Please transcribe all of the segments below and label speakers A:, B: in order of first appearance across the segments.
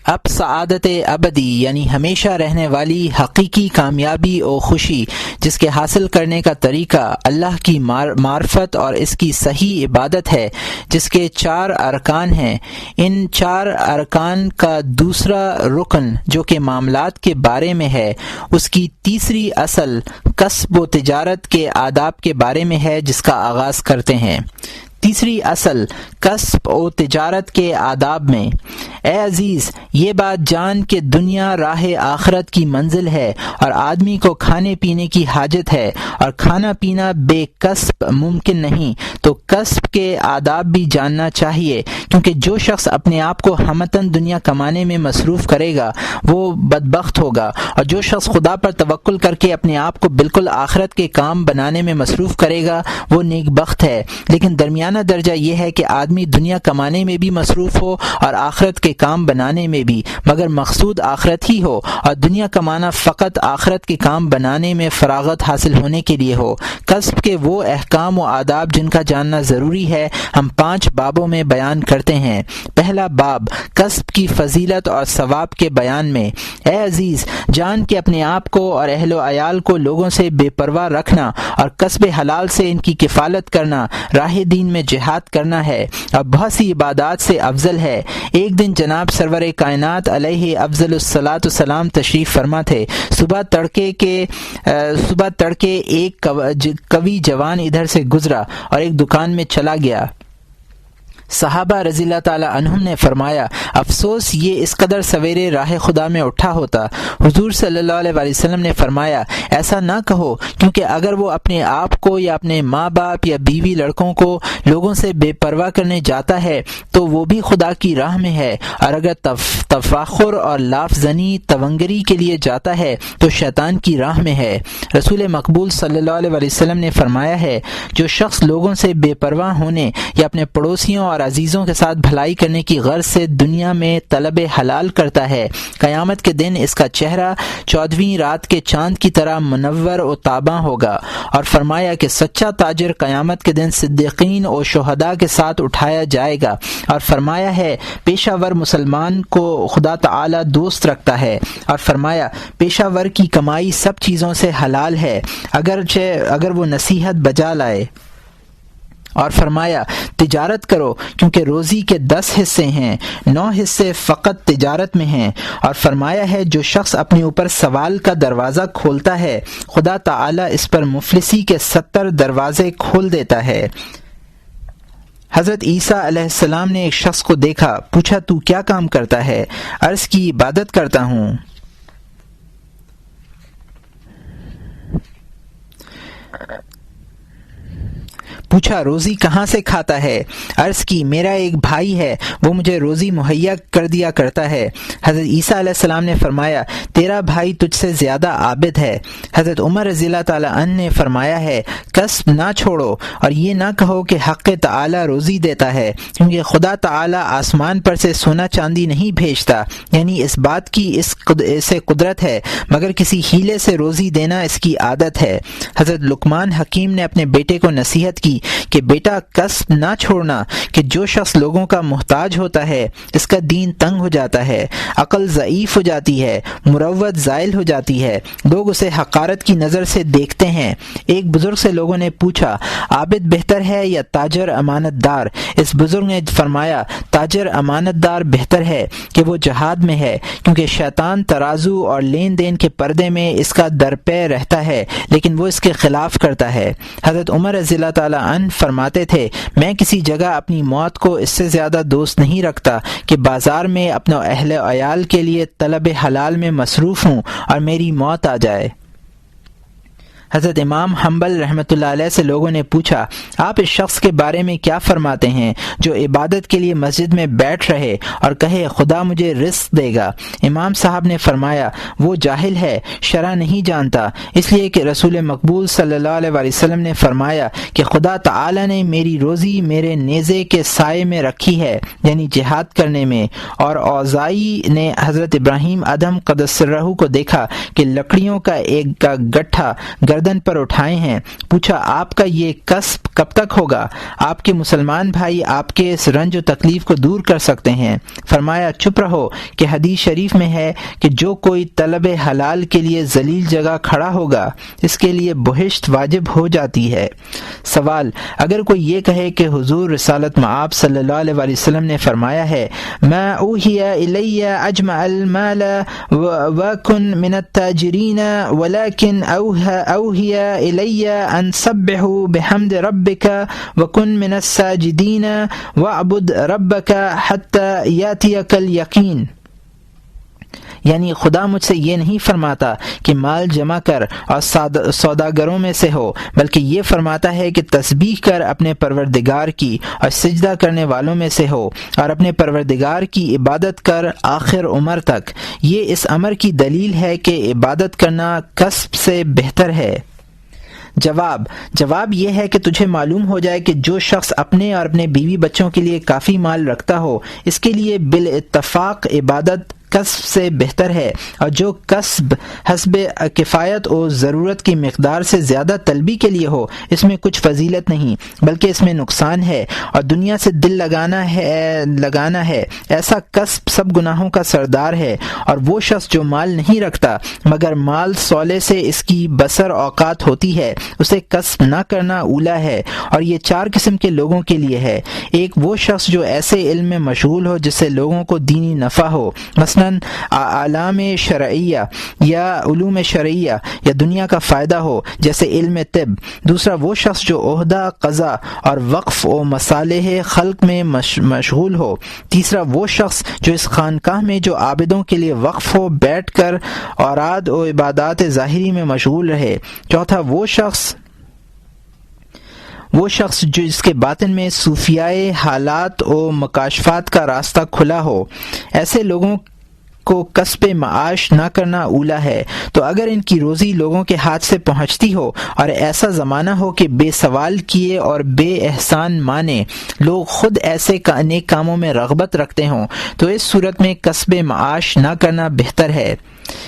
A: اب سعادت ابدی یعنی ہمیشہ رہنے والی حقیقی کامیابی و خوشی جس کے حاصل کرنے کا طریقہ اللہ کی معرفت اور اس کی صحیح عبادت ہے، جس کے 4 ارکان ہیں۔ ان 4 ارکان کا دوسرا رکن جو کہ معاملات کے بارے میں ہے، اس کی تیسری اصل کسب و تجارت کے آداب کے بارے میں ہے جس کا آغاز کرتے ہیں۔ تیسری اصل کسب و تجارت کے آداب میں، اے عزیز یہ بات جان کہ دنیا راہ آخرت کی منزل ہے اور آدمی کو کھانے پینے کی حاجت ہے، اور کھانا پینا بے کسب ممکن نہیں، تو کسب کے آداب بھی جاننا چاہیے، کیونکہ جو شخص اپنے آپ کو ہمتاً دنیا کمانے میں مصروف کرے گا وہ بدبخت ہوگا، اور جو شخص خدا پر توکل کر کے اپنے آپ کو بالکل آخرت کے کام بنانے میں مصروف کرے گا وہ نیک بخت ہے۔ لیکن درمیانہ درجہ یہ ہے کہ آدمی دنیا کمانے میں بھی مصروف ہو اور آخرت کے کام بنانے میں بھی، مگر مقصود آخرت ہی ہو، اور دنیا کمانا فقط آخرت کے کام بنانے میں فراغت حاصل ہونے کے لیے ہو۔ کسب کے وہ احکام و آداب جن کا جاننا ضروری ہے ہم 5 بابوں میں بیان کرتے ہیں۔ پہلا باب کسب کی فضیلت اور ثواب کے بیان میں، اے عزیز جان کہ اپنے آپ کو اور اہل و عیال کو لوگوں سے بے پرواہ رکھنا اور کسب حلال سے ان کی کفالت کرنا راہ دین میں جہاد کرنا ہے اور بہت سی عبادات سے افضل ہے۔ ایک دن جناب سرور کائنات علیہ افضل الصلاۃ والسلام تشریف فرما تھے۔ صبح تڑکے ایک کوی جوان ادھر سے گزرا اور ایک دکان میں چلا گیا۔ صحابہ رضی اللہ تعالی عنہم نے فرمایا افسوس یہ اس قدر سویرے راہ خدا میں اٹھا ہوتا۔ حضور صلی اللہ علیہ وسلم نے فرمایا ایسا نہ کہو، کیونکہ اگر وہ اپنے آپ کو یا اپنے ماں باپ یا بیوی لڑکوں کو لوگوں سے بے پرواہ کرنے جاتا ہے تو وہ بھی خدا کی راہ میں ہے، اور اگر تفاخر اور لاف زنی تونگری کے لیے جاتا ہے تو شیطان کی راہ میں ہے۔ رسول مقبول صلی اللہ علیہ وسلم نے فرمایا ہے جو شخص لوگوں سے بے پرواہ ہونے یا اپنے پڑوسیوں اور عزیزوں کے ساتھ بھلائی کرنے کی غرض سے دنیا میں طلب حلال کرتا ہے، قیامت کے دن اس کا چہرہ 14ویں رات کے چاند کی طرح منور و تاباں ہوگا۔ اور فرمایا کہ سچا تاجر قیامت کے دن صدیقین اور شہداء کے ساتھ اٹھایا جائے گا۔ اور فرمایا ہے پیشہ ور مسلمان کو خدا تعالی دوست رکھتا ہے، اور فرمایا پیشہ ور کی کمائی سب چیزوں سے حلال ہے اگر وہ نصیحت بجا لائے۔ اور فرمایا تجارت کرو کیونکہ روزی کے 10 حصے ہیں، 9 حصے فقط تجارت میں ہیں۔ اور فرمایا ہے جو شخص اپنے اوپر سوال کا دروازہ کھولتا ہے خدا تعالی اس پر مفلسی کے 70 دروازے کھول دیتا ہے۔ حضرت عیسیٰ علیہ السلام نے ایک شخص کو دیکھا، پوچھا تو کیا کام کرتا ہے؟ عرض کی عبادت کرتا ہوں۔ پوچھا روزی کہاں سے کھاتا ہے؟ عرض کی میرا ایک بھائی ہے وہ مجھے روزی مہیا کر دیا کرتا ہے۔ حضرت عیسیٰ علیہ السلام نے فرمایا تیرا بھائی تجھ سے زیادہ عابد ہے۔ حضرت عمر رضی اللہ تعالی عنہ نے فرمایا ہے کسب نہ چھوڑو اور یہ نہ کہو کہ حق تعالی روزی دیتا ہے، کیونکہ خدا تعالی آسمان پر سے سونا چاندی نہیں بھیجتا، یعنی اس بات کی اسے قدرت ہے، مگر کسی ہیلے سے روزی دینا اس کی عادت ہے۔ حضرت لقمان حکیم نے اپنے بیٹے کو نصیحت کی کہ بیٹا کسب نہ چھوڑنا، کہ جو شخص لوگوں کا محتاج ہوتا ہے اس کا دین تنگ ہو جاتا ہے، عقل ضعیف ہو جاتی ہے، مروت زائل ہو جاتی ہے، لوگ اسے حقارت کی نظر سے دیکھتے ہیں۔ ایک بزرگ سے لوگوں نے پوچھا عابد بہتر ہے یا تاجر امانت دار؟ اس بزرگ نے فرمایا تاجر امانت دار بہتر ہے کہ وہ جہاد میں ہے، کیونکہ شیطان ترازو اور لین دین کے پردے میں اس کا درپے رہتا ہے لیکن وہ اس کے خلاف کرتا ہے۔ حضرت عمر رضی اللہ تعالی عنہ فرماتے تھے میں کسی جگہ اپنی موت کو اس سے زیادہ دوست نہیں رکھتا کہ بازار میں اپنے اہل عیال کے لیے طلب حلال میں مصروف ہوں اور میری موت آ جائے۔ حضرت امام حنبل رحمۃ اللہ علیہ سے لوگوں نے پوچھا آپ اس شخص کے بارے میں کیا فرماتے ہیں جو عبادت کے لیے مسجد میں بیٹھ رہے اور کہے خدا مجھے رزق دے گا؟ امام صاحب نے فرمایا وہ جاہل ہے، شرع نہیں جانتا، اس لیے کہ رسول مقبول صلی اللہ علیہ وسلم نے فرمایا کہ خدا تعالی نے میری روزی میرے نیزے کے سائے میں رکھی ہے، یعنی جہاد کرنے میں۔ اور اوزائی نے حضرت ابراہیم ادم قدس سرہ کو دیکھا کہ لکڑیوں کا ایک گٹھا گردن پر اٹھائے ہیں۔ پوچھا آپ کا یہ کسب کب تک ہوگا؟ آپ کے مسلمان بھائی آپ کے اس رنج و تکلیف کو دور کر سکتے ہیں۔ فرمایا چپ رہو کہ حدیث شریف میں ہے کہ جو کوئی طلب حلال کے لیے ذلیل جگہ کھڑا ہوگا اس کے لیے بہشت واجب ہو جاتی ہے۔ سوال: اگر کوئی یہ کہے کہ حضور رسالت مآب صلی اللہ علیہ وسلم نے فرمایا ہے ما اوحی الی اجمع المال وکن من التاجرین ولكن اوحی الی ان سبحوا بحمد ربک وکن من الساجدین واعبد ربک حتی یاتیک الیقین، یعنی خدا مجھ سے یہ نہیں فرماتا کہ مال جمع کر اور سوداگروں میں سے ہو، بلکہ یہ فرماتا ہے کہ تسبیح کر اپنے پروردگار کی اور سجدہ کرنے والوں میں سے ہو اور اپنے پروردگار کی عبادت کر آخر عمر تک۔ یہ اس امر کی دلیل ہے کہ عبادت کرنا کسب سے بہتر ہے۔ جواب یہ ہے کہ تجھے معلوم ہو جائے کہ جو شخص اپنے اور اپنے بیوی بچوں کے لیے کافی مال رکھتا ہو اس کے لیے بالاتفاق عبادت کسب سے بہتر ہے، اور جو کسب حسب کفایت اور ضرورت کی مقدار سے زیادہ طلبی کے لیے ہو اس میں کچھ فضیلت نہیں بلکہ اس میں نقصان ہے اور دنیا سے دل لگانا ہے۔ ایسا کسب سب گناہوں کا سردار ہے، اور وہ شخص جو مال نہیں رکھتا مگر مال سولے سے اس کی بسر اوقات ہوتی ہے اسے کسب نہ کرنا اولا ہے، اور یہ 4 قسم کے لوگوں کے لیے ہے۔ ایک وہ شخص جو ایسے علم میں مشغول ہو جس سے لوگوں کو دینی نفع ہو، مثلا اعلام شرعیہ یا علوم شرعیہ یا دنیا کا فائدہ ہو جیسے علم طب۔ دوسرا وہ شخص جو عہدہ قضا اور وقف و مصالح خلق میں مشغول ہو۔ تیسرا وہ شخص جو اس خانقاہ میں جو عابدوں کے لیے وقف ہو بیٹھ کر اوراد و عبادات ظاہری میں مشغول رہے۔ چوتھا وہ شخص جو اس کے باطن میں صوفیائے حالات و مکاشفات کا راستہ کھلا ہو۔ ایسے لوگوں کو کسب معاش نہ کرنا اولا ہے۔ تو اگر ان کی روزی لوگوں کے ہاتھ سے پہنچتی ہو اور ایسا زمانہ ہو کہ بے سوال کیے اور بے احسان مانے لوگ خود ایسے نیک کاموں میں رغبت رکھتے ہوں تو اس صورت میں کسب معاش نہ کرنا بہتر ہے۔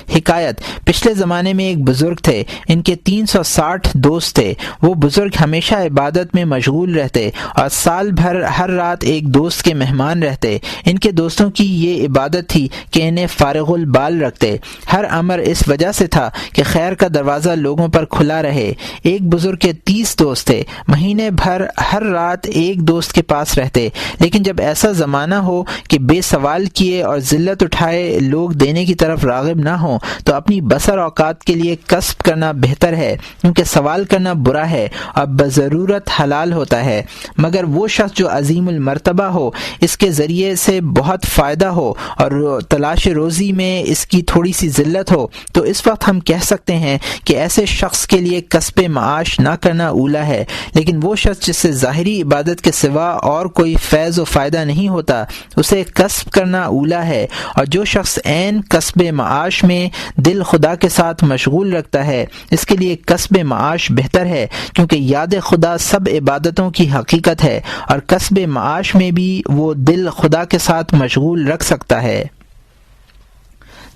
A: حکایت: پچھلے زمانے میں ایک بزرگ تھے، ان کے 360 دوست تھے۔ وہ بزرگ ہمیشہ عبادت میں مشغول رہتے اور سال بھر ہر رات ایک دوست کے مہمان رہتے۔ ان کے دوستوں کی یہ عبادت تھی کہ انہیں فارغ البال رکھتے۔ ہر امر اس وجہ سے تھا کہ خیر کا دروازہ لوگوں پر کھلا رہے۔ ایک بزرگ کے 30 دوست تھے، مہینے بھر ہر رات ایک دوست کے پاس رہتے، لیکن جب ایسا زمانہ ہو کہ بے سوال کیے اور ذلت اٹھائے لوگ دینے کی طرف راغب نہ ہوں تو اپنی بسر اوقات کے لیے کسب کرنا بہتر ہے، کیونکہ سوال کرنا برا ہے اور بضرورت حلال ہوتا ہے۔ مگر وہ شخص جو عظیم المرتبہ ہو، اس کے ذریعے سے بہت فائدہ ہو اور تلاش روزی میں اس کی تھوڑی سی ذلت ہو، تو اس وقت ہم کہہ سکتے ہیں کہ ایسے شخص کے لیے کسب معاش نہ کرنا اولا ہے۔ لیکن وہ شخص جس سے ظاہری عبادت کے سوا اور کوئی فیض و فائدہ نہیں ہوتا اسے کسب کرنا اولا ہے، اور جو شخص عین کسب معاش میں دل خدا کے ساتھ مشغول رکھتا ہے اس کے لیے کسب معاش بہتر ہے، کیونکہ یاد خدا سب عبادتوں کی حقیقت ہے اور کسب معاش میں بھی وہ دل خدا کے ساتھ مشغول رکھ سکتا ہے۔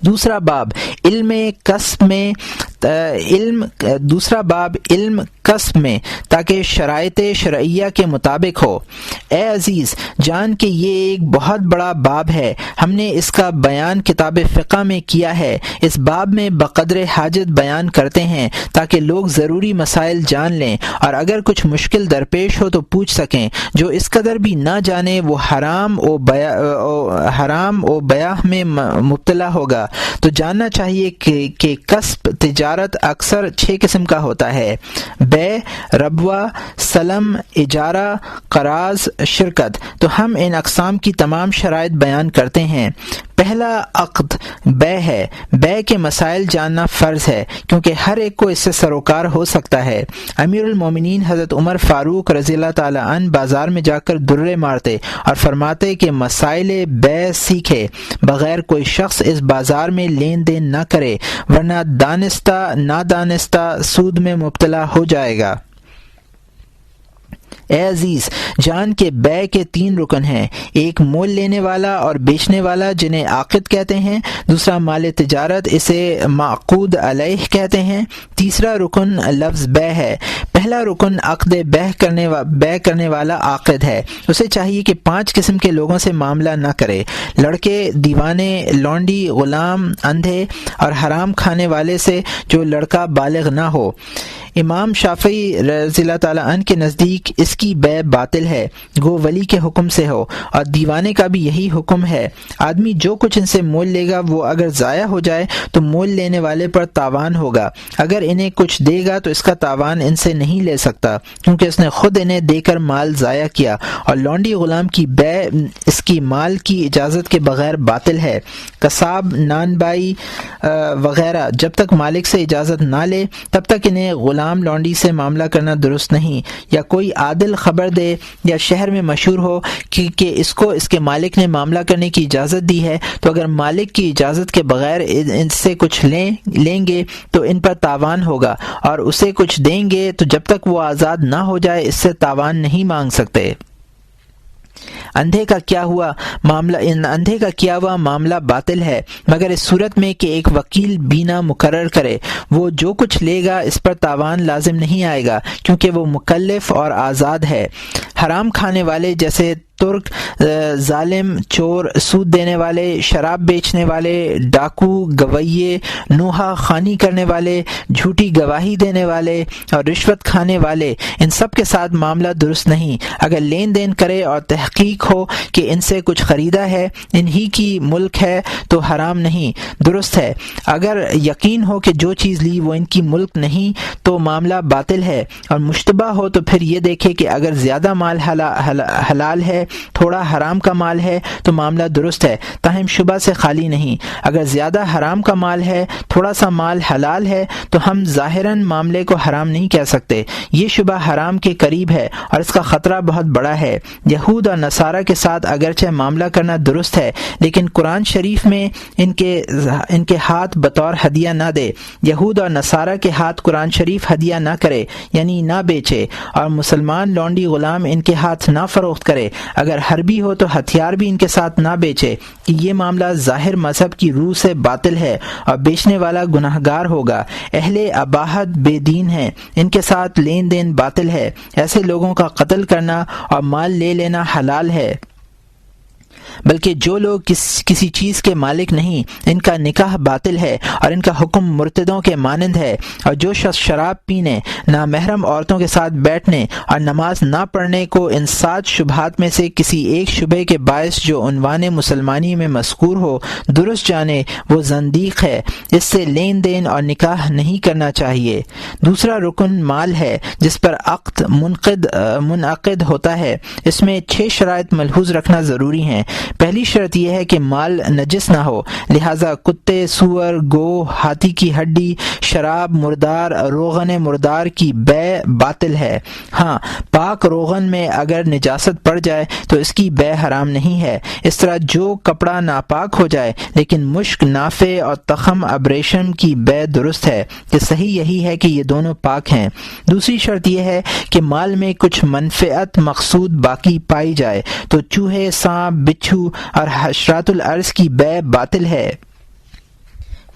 A: دوسرا باب علم کسب میں تاکہ شرائط شرعیہ کے مطابق ہو۔ اے عزیز جان کہ یہ ایک بہت بڑا باب ہے، ہم نے اس کا بیان کتاب فقہ میں کیا ہے۔ اس باب میں بقدر حاجت بیان کرتے ہیں تاکہ لوگ ضروری مسائل جان لیں اور اگر کچھ مشکل درپیش ہو تو پوچھ سکیں۔ جو اس قدر بھی نہ جانے وہ حرام و بیاہ میں مبتلا ہوگا۔ تو جاننا چاہیے کہ کسب تجارت اکثر 6 قسم کا ہوتا ہے: بے، ربوہ، سلم، اجارہ، قراض، شرکت۔ تو ہم ان اقسام کی تمام شرائط بیان کرتے ہیں۔ پہلا عقد بے ہے۔ بے کے مسائل جاننا فرض ہے کیونکہ ہر ایک کو اس سے سروکار ہو سکتا ہے۔ امیر المومنین حضرت عمر فاروق رضی اللہ تعالی عنہ بازار میں جا کر درے مارتے اور فرماتے کہ مسائل بے سیکھے بغیر کوئی شخص اس بازار میں لین دین نہ کرے ورنہ دانستہ نادانستہ سود میں مبتلا ہو جائے گا۔ اے عزیز، جان کے بے کے 3 رکن ہیں، ایک مول لینے والا اور بیچنے والا جنہیں عاقد کہتے ہیں، دوسرا مال تجارت اسے معقود علیہ کہتے ہیں، تیسرا رکن لفظ بے ہے۔ پہلا رکن عقد بے کرنے والا عاقد ہے، اسے چاہیے کہ 5 قسم کے لوگوں سے معاملہ نہ کرے: لڑکے، دیوانے، لونڈی، غلام، اندھے اور حرام کھانے والے سے جو لڑکا بالغ نہ ہو۔ امام شافعی رضی اللہ تعالیٰ عنہ کے نزدیک اس کی بے باطل ہے، گو ولی کے حکم سے ہو، اور دیوانے کا بھی یہی حکم ہے۔ آدمی جو کچھ ان سے مول لے گا وہ اگر ضائع ہو جائے تو مول لینے والے پر تاوان ہوگا، اگر انہیں کچھ دے گا تو اس کا تاوان ان سے نہیں لے سکتا، کیونکہ اس نے خود انہیں دے کر مال ضائع کیا۔ اور لونڈی غلام کی بے اس کی مال کی اجازت کے بغیر باطل ہے۔ قصاب، نان بائی وغیرہ جب تک مالک سے اجازت نہ لے تب تک انہیں غلام لونڈی سے معاملہ کرنا درست نہیں، یا کوئی عادل خبر دے یا شہر میں مشہور ہو کہ اس کو اس کے مالک نے معاملہ کرنے کی اجازت دی ہے، تو اگر مالک کی اجازت کے بغیر ان سے کچھ لیں گے تو ان پر تاوان ہوگا، اور اسے کچھ دیں گے تو جب تک وہ آزاد نہ ہو جائے اس سے تاوان نہیں مانگ سکتے۔ اندھے کا کیا ہوا معاملہ باطل ہے، مگر اس صورت میں کہ ایک وکیل بینا مقرر کرے، وہ جو کچھ لے گا اس پر تاوان لازم نہیں آئے گا، کیونکہ وہ مکلف اور آزاد ہے۔ حرام کھانے والے جیسے ترک، ظالم، چور، سود دینے والے، شراب بیچنے والے، ڈاکو، گویے، نوحہ خوانی کرنے والے، جھوٹی گواہی دینے والے اور رشوت کھانے والے، ان سب کے ساتھ معاملہ درست نہیں۔ اگر لین دین کرے اور تحقیق ہو کہ ان سے کچھ خریدا ہے، انہی کی ملک ہے تو حرام نہیں، درست ہے۔ اگر یقین ہو کہ جو چیز لی وہ ان کی ملک نہیں تو معاملہ باطل ہے، اور مشتبہ ہو تو پھر یہ دیکھے کہ اگر زیادہ مال حلال ہے، تھوڑا حرام کا مال ہے تو معاملہ درست ہے، تاہم شبہ سے خالی نہیں۔ اگر زیادہ حرام کا مال ہے، تھوڑا سا مال حلال ہے تو ہم ظاہراً معاملے کو حرام نہیں کہہ سکتے، یہ شبہ حرام کے قریب ہے اور اس کا خطرہ بہت بڑا ہے۔ یہود اور نصارہ کے ساتھ اگرچہ معاملہ کرنا درست ہے، لیکن قرآن شریف میں ان کے ہاتھ بطور ہدیہ نہ دے، یہود اور نصارہ کے ہاتھ قرآن شریف ہدیہ نہ کرے، یعنی نہ بیچے، اور مسلمان لونڈی غلام ان کے ہاتھ نہ فروخت کرے، اگر حربی ہو تو ہتھیار بھی ان کے ساتھ نہ بیچے، کہ یہ معاملہ ظاہر مذہب کی روح سے باطل ہے اور بیچنے والا گناہگار ہوگا۔ اہل اباحت بے دین ہیں، ان کے ساتھ لین دین باطل ہے، ایسے لوگوں کا قتل کرنا اور مال لے لینا حلال ہے، بلکہ جو لوگ کسی چیز کے مالک نہیں ان کا نکاح باطل ہے اور ان کا حکم مرتدوں کے مانند ہے۔ اور جو شخص شراب پینے، نامحرم عورتوں کے ساتھ بیٹھنے اور نماز نہ پڑھنے کو ان 7 شبہات میں سے کسی ایک شبے کے باعث جو عنوان مسلمانی میں مذکور ہو درست جانے، وہ زندیق ہے، اس سے لین دین اور نکاح نہیں کرنا چاہیے۔ دوسرا رکن مال ہے جس پر عقد منعقد ہوتا ہے، اس میں 6 شرائط ملحوظ رکھنا ضروری ہیں۔ پہلی شرط یہ ہے کہ مال نجس نہ ہو، لہذا کتے، سور، گو، ہاتھی کی ہڈی، شراب، مردار، روغن مردار کی بے باطل ہے۔ ہاں، پاک روغن میں اگر نجاست پڑ جائے تو اس کی بے حرام نہیں ہے۔ اس طرح جو کپڑا ناپاک ہو جائے لیکن مشک، نافے اور تخم ابریشم کی بے درست ہے، کہ صحیح یہی ہے کہ یہ دونوں پاک ہیں۔ دوسری شرط یہ ہے کہ مال میں کچھ منفعت مقصود باقی پائی جائے، تو چوہے، سانپ، بچھو اور حشرات الارض کی بے باطل ہے۔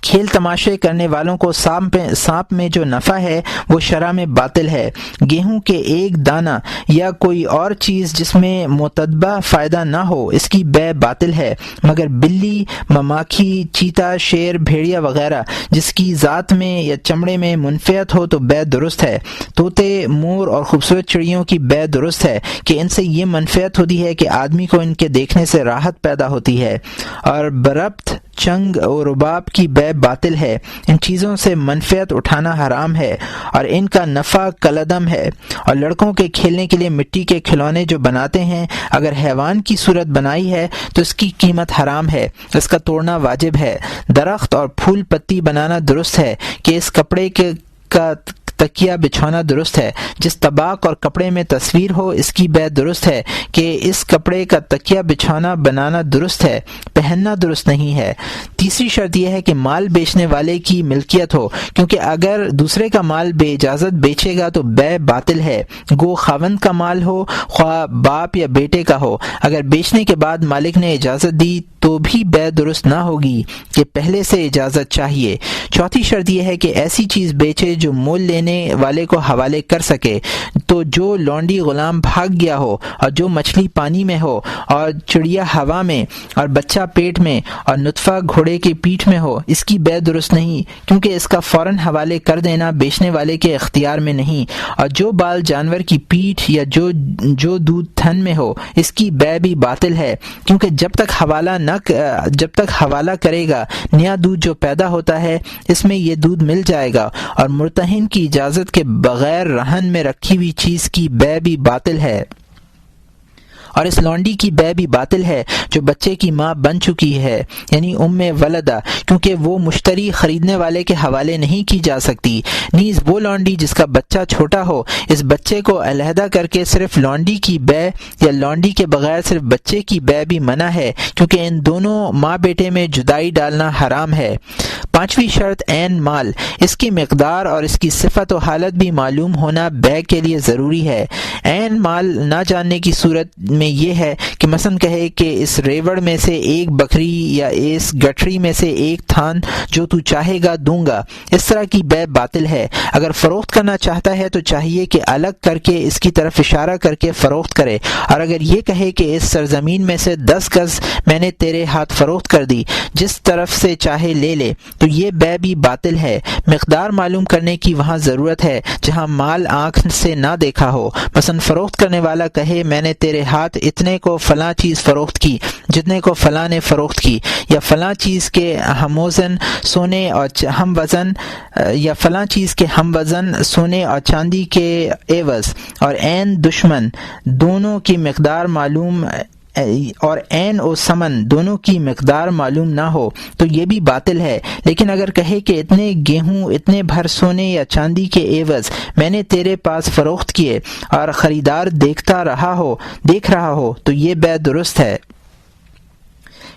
A: کھیل تماشے کرنے والوں کو سانپ میں جو نفع ہے وہ شرع میں باطل ہے۔ گیہوں کے ایک دانہ یا کوئی اور چیز جس میں متدبہ فائدہ نہ ہو اس کی بے باطل ہے، مگر بلی، مماکھی، چیتا، شیر، بھیڑیا وغیرہ جس کی ذات میں یا چمڑے میں منفعت ہو تو بے درست ہے۔ طوطے، مور اور خوبصورت چڑیوں کی بے درست ہے کہ ان سے یہ منفعت ہوتی ہے کہ آدمی کو ان کے دیکھنے سے راحت پیدا ہوتی ہے، اور بربط، چنگ اور رباب کی بے باطل ہے، ان چیزوں سے منفعت اٹھانا حرام ہے اور ان کا نفع کلعدم ہے۔ اور لڑکوں کے کھیلنے کے لیے مٹی کے کھلونے جو بناتے ہیں اگر حیوان کی صورت بنائی ہے تو اس کی قیمت حرام ہے، اس کا توڑنا واجب ہے۔ درخت اور پھول پتی بنانا درست ہے کہ اس کپڑے کا تکیہ بچھونا درست ہے، جس طباق اور کپڑے میں تصویر ہو اس کی بے درست ہے کہ اس کپڑے کا تکیہ بچھونا بنانا درست ہے، پہننا درست نہیں ہے۔ تیسری شرط یہ ہے کہ مال بیچنے والے کی ملکیت ہو، کیونکہ اگر دوسرے کا مال بے اجازت بیچے گا تو بے باطل ہے، گو خاوند کا مال ہو خواہ باپ یا بیٹے کا ہو، اگر بیچنے کے بعد مالک نے اجازت دی تو بھی بے درست نہ ہوگی کہ پہلے سے اجازت چاہیے۔ چوتھی شرط یہ ہے کہ ایسی چیز بیچے جو مول لینے والے کو حوالے کر سکے، تو جو لونڈی غلام بھاگ گیا ہو، اور جو مچھلی پانی میں ہو، اور چڑیا ہوا میں، اور بچہ پیٹ میں، اور نطفہ گھوڑے کے پیٹھ میں ہو، اس کی بے درست نہیں، کیونکہ اس کا فوراً حوالے کر دینا بیچنے والے کے اختیار میں نہیں، اور جو بال جانور کی پیٹھ یا جو دودھ تھن میں ہو اس کی بے بھی باطل ہے، کیونکہ جب تک حوالہ کرے گا نیا دودھ جو پیدا ہوتا ہے اس میں یہ دودھ مل جائے گا، اور مرتہن کی اجازت کے بغیر رہن میں رکھی ہوئی چیز کی بے بھی باطل ہے، اور اس لونڈی کی بے بھی باطل ہے جو بچے کی ماں بن چکی ہے، یعنی ولدہ، کیونکہ وہ مشتری خریدنے والے کے حوالے نہیں کی جا سکتی۔ نیز وہ لونڈی جس کا بچہ چھوٹا ہو، اس بچے کو علیحدہ کر کے صرف لونڈی کی بے یا لونڈی کے بغیر صرف بچے کی بے بھی منع ہے، کیونکہ ان دونوں ماں بیٹے میں جدائی ڈالنا حرام ہے۔ پانچویں شرط عین مال، اس کی مقدار اور اس کی صفت و حالت بھی معلوم ہونا بے کے لیے ضروری ہے۔ عین مال نہ جاننے کی صورت میں یہ ہے کہ مثلا کہے کہ اس ریوڑ میں سے ایک بکری یا اس گٹھری میں سے ایک تھان جو تو چاہے گا دوں گا، اس طرح کی بے باطل ہے۔ اگر فروخت کرنا چاہتا ہے تو چاہیے کہ الگ کر کے اس کی طرف اشارہ کر کے فروخت کرے، اور اگر یہ کہے کہ اس سرزمین میں سے 10 گز میں نے تیرے ہاتھ فروخت کر دی، جس طرف سے چاہے لے لے، تو یہ بے بھی باطل ہے۔ مقدار معلوم کرنے کی وہاں ضرورت ہے جہاں مال آنکھ سے نہ دیکھا ہو، مثلا فروخت کرنے والا کہے میں نے تیرے ہاتھ اتنے کو فلاں چیز فروخت کی جتنے کو فلاں نے فروخت کی، یا فلاں چیز کے ہم وزن سونے اور چاندی کے عوض، اور عین دشمن دونوں کی مقدار معلوم اور عین و ثمن دونوں کی مقدار معلوم نہ ہو تو یہ بھی باطل ہے۔ لیکن اگر کہے کہ اتنے گیہوں اتنے بھر سونے یا چاندی کے عوض میں نے تیرے پاس فروخت کیے، اور خریدار دیکھ رہا ہو تو یہ بے درست ہے۔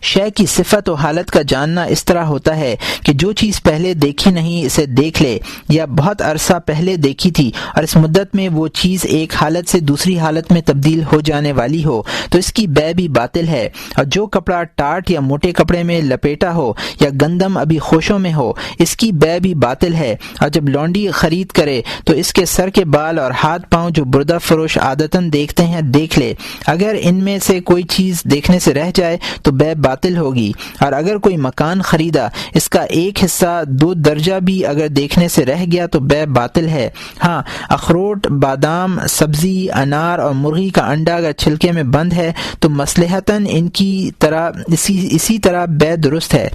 A: شے کی صفت و حالت کا جاننا اس طرح ہوتا ہے کہ جو چیز پہلے دیکھی نہیں اسے دیکھ لے، یا بہت عرصہ پہلے دیکھی تھی اور اس مدت میں وہ چیز ایک حالت سے دوسری حالت میں تبدیل ہو جانے والی ہو تو اس کی بے بھی باطل ہے۔ اور جو کپڑا ٹاٹ یا موٹے کپڑے میں لپیٹا ہو یا گندم ابھی خوشوں میں ہو اس کی بے بھی باطل ہے۔ اور جب لونڈی خرید کرے تو اس کے سر کے بال اور ہاتھ پاؤں جو بردہ فروش عادتاً دیکھتے ہیں دیکھ لے، اگر ان میں سے کوئی چیز دیکھنے سے رہ جائے تو بے باطل ہوگی۔ اور اگر کوئی مکان خریدا اس کا ایک حصہ 2 درجہ بھی اگر دیکھنے سے رہ گیا تو بے باطل ہے۔ ہاں، اخروٹ، بادام، سبزی، انار اور مرغی کا انڈا اگر چھلکے میں بند ہے تو مصلحتاً ان کی طرح اسی طرح بے درست ہے۔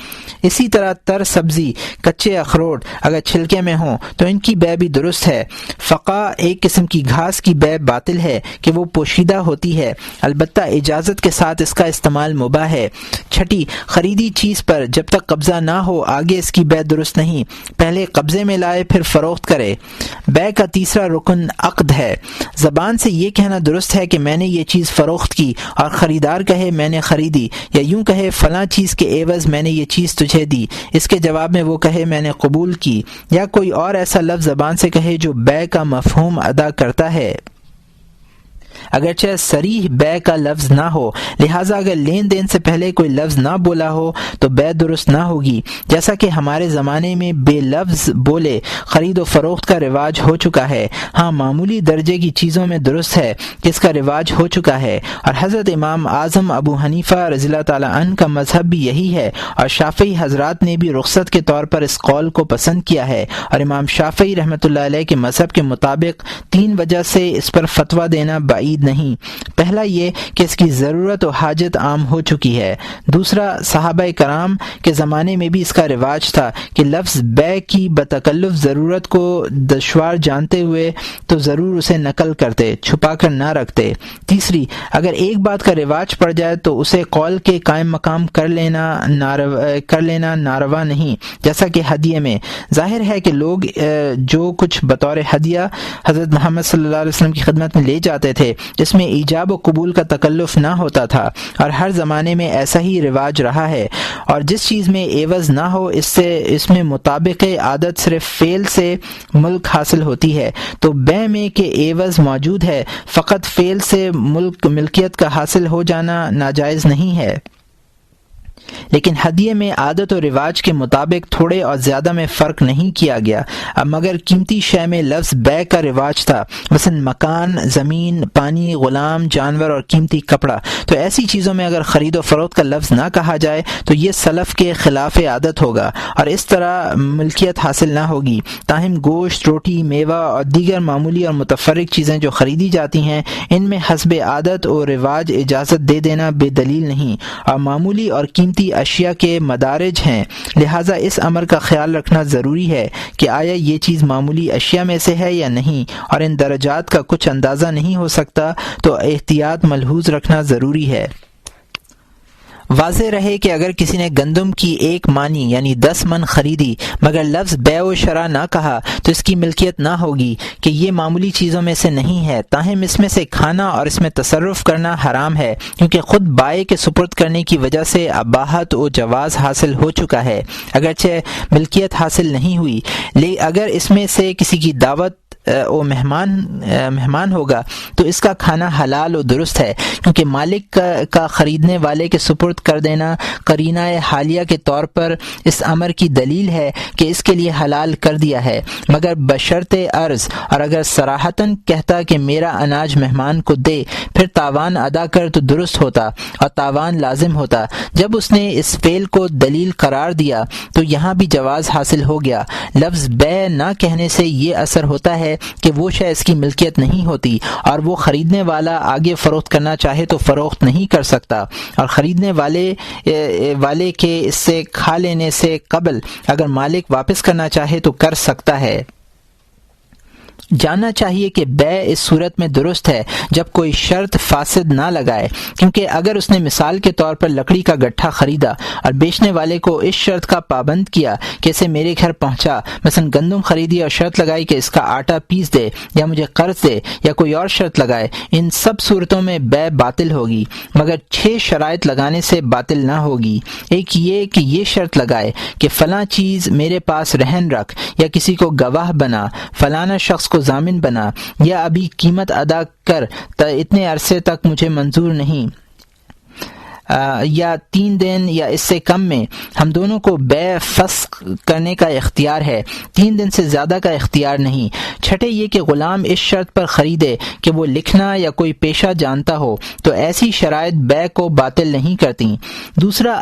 A: اسی طرح تر سبزی، کچے اخروٹ اگر چھلکے میں ہوں تو ان کی بے بھی درست ہے۔ فقا ایک قسم کی گھاس کی بے باطل ہے کہ وہ پوشیدہ ہوتی ہے، البتہ اجازت کے ساتھ اس کا استعمال مباح ہے۔ چھٹی، خریدی چیز پر جب تک قبضہ نہ ہو آگے اس کی بے درست نہیں، پہلے قبضے میں لائے پھر فروخت کرے۔ بے کا تیسرا رکن عقد ہے۔ زبان سے یہ کہنا درست ہے کہ میں نے یہ چیز فروخت کی، اور خریدار کہے میں نے خریدی، یا یوں کہے فلاں چیز کے عوض میں نے یہ چیز تجھے دی، اس کے جواب میں وہ کہے میں نے قبول کی، یا کوئی اور ایسا لفظ زبان سے کہے جو بے کا مفہوم ادا کرتا ہے، اگرچہ صریح بے کا لفظ نہ ہو۔ لہٰذا اگر لین دین سے پہلے کوئی لفظ نہ بولا ہو تو بے درست نہ ہوگی، جیسا کہ ہمارے زمانے میں بے لفظ بولے خرید و فروخت کا رواج ہو چکا ہے۔ ہاں، معمولی درجے کی چیزوں میں درست ہے کہ اس کا رواج ہو چکا ہے، اور حضرت امام اعظم ابو حنیفہ رضی اللہ تعالیٰ عنہ کا مذہب بھی یہی ہے، اور شافعی حضرات نے بھی رخصت کے طور پر اس قول کو پسند کیا ہے، اور امام شافعی رحمۃ اللہ علیہ کے مذہب کے مطابق 3 وجہ سے اس پر فتویٰ دینا بعید بعید نہیں۔ پہلا یہ کہ اس کی ضرورت و حاجت عام ہو چکی ہے، دوسرا صحابہ کرام کے زمانے میں بھی اس کا رواج تھا کہ لفظ بے کی بتکلف ضرورت کو دشوار جانتے ہوئے تو ضرور اسے نقل کرتے، چھپا کر نہ رکھتے۔ تیسری، اگر ایک بات کا رواج پڑ جائے تو اسے قول کے قائم مقام کر لینا ناروا نہیں، جیسا کہ ہدیے میں ظاہر ہے کہ لوگ جو کچھ بطور ہدیہ حضرت محمد صلی اللہ علیہ وسلم کی خدمت میں لے جاتے تھے جس میں ایجاب و قبول کا تکلف نہ ہوتا تھا، اور ہر زمانے میں ایسا ہی رواج رہا ہے، اور جس چیز میں عوض نہ ہو اس میں مطابق عادت صرف فعل سے ملک حاصل ہوتی ہے، تو بے میں کہ عوض موجود ہے، فقط فعل سے ملکیت کا حاصل ہو جانا ناجائز نہیں ہے، لیکن ہدیے میں عادت و رواج کے مطابق تھوڑے اور زیادہ میں فرق نہیں کیا گیا۔ اب مگر قیمتی شے میں لفظ بے کا رواج تھا، مثلا مکان، زمین، پانی، غلام، جانور اور قیمتی کپڑا، تو ایسی چیزوں میں اگر خرید و فروخت کا لفظ نہ کہا جائے تو یہ سلف کے خلاف عادت ہوگا اور اس طرح ملکیت حاصل نہ ہوگی۔ تاہم گوشت، روٹی، میوہ اور دیگر معمولی اور متفرق چیزیں جو خریدی جاتی ہیں، ان میں حسب عادت و رواج اجازت دے دینا بے دلیل نہیں، اور معمولی اور قیمتی اشیاء کے مدارج ہیں، لہٰذا اس امر کا خیال رکھنا ضروری ہے کہ آیا یہ چیز معمولی اشیاء میں سے ہے یا نہیں، اور ان درجات کا کچھ اندازہ نہیں ہو سکتا تو احتیاط ملحوظ رکھنا ضروری ہے۔ واضح رہے کہ اگر کسی نے گندم کی 1 مانی یعنی 10 من خریدی مگر لفظ بیع و شرا نہ کہا تو اس کی ملکیت نہ ہوگی کہ یہ معمولی چیزوں میں سے نہیں ہے، تاہم اس میں سے کھانا اور اس میں تصرف کرنا حرام ہے، کیونکہ خود بائع کے سپرد کرنے کی وجہ سے اباحت و جواز حاصل ہو چکا ہے، اگرچہ ملکیت حاصل نہیں ہوئی۔ اگر اس میں سے کسی کی دعوت او مہمان ہوگا تو اس کا کھانا حلال و درست ہے، کیونکہ مالک کا خریدنے والے کے سپرد کر دینا قرینہ حالیہ کے طور پر اس امر کی دلیل ہے کہ اس کے لیے حلال کر دیا ہے، مگر بشرط عرض، اور اگر صراحتاً کہتا کہ میرا اناج مہمان کو دے، پھر تاوان ادا کر تو درست ہوتا اور تاوان لازم ہوتا۔ جب اس نے اس فعل کو دلیل قرار دیا تو یہاں بھی جواز حاصل ہو گیا۔ لفظ بیع نہ کہنے سے یہ اثر ہوتا ہے کہ وہ شے اس کی ملکیت نہیں ہوتی، اور وہ خریدنے والا آگے فروخت کرنا چاہے تو فروخت نہیں کر سکتا، اور خریدنے والے کے اس سے کھا لینے سے قبل اگر مالک واپس کرنا چاہے تو کر سکتا ہے۔ جاننا چاہیے کہ بیع اس صورت میں درست ہے جب کوئی شرط فاسد نہ لگائے، کیونکہ اگر اس نے مثال کے طور پر لکڑی کا گٹھا خریدا اور بیچنے والے کو اس شرط کا پابند کیا کہ اسے میرے گھر پہنچا، مثلا گندم خریدی اور شرط لگائی کہ اس کا آٹا پیس دے یا مجھے قرض دے یا کوئی اور شرط لگائے، ان سب صورتوں میں بیع باطل ہوگی، مگر 6 شرائط لگانے سے باطل نہ ہوگی۔ ایک یہ کہ یہ شرط لگائے کہ فلاں چیز میرے پاس رہن رکھ، یا کسی کو گواہ بنا، فلانا شخص کو ضامن بنا، یا ابھی قیمت ادا کر اتنے عرصے تک مجھے منظور نہیں، یا 3 دن یا اس سے کم میں ہم دونوں کو بیع فسخ کرنے کا اختیار ہے، 3 دن سے زیادہ کا اختیار نہیں۔ چھٹے یہ کہ غلام اس شرط پر خریدے کہ وہ لکھنا یا کوئی پیشہ جانتا ہو، تو ایسی شرائط بیع کو باطل نہیں کرتی۔ دوسرا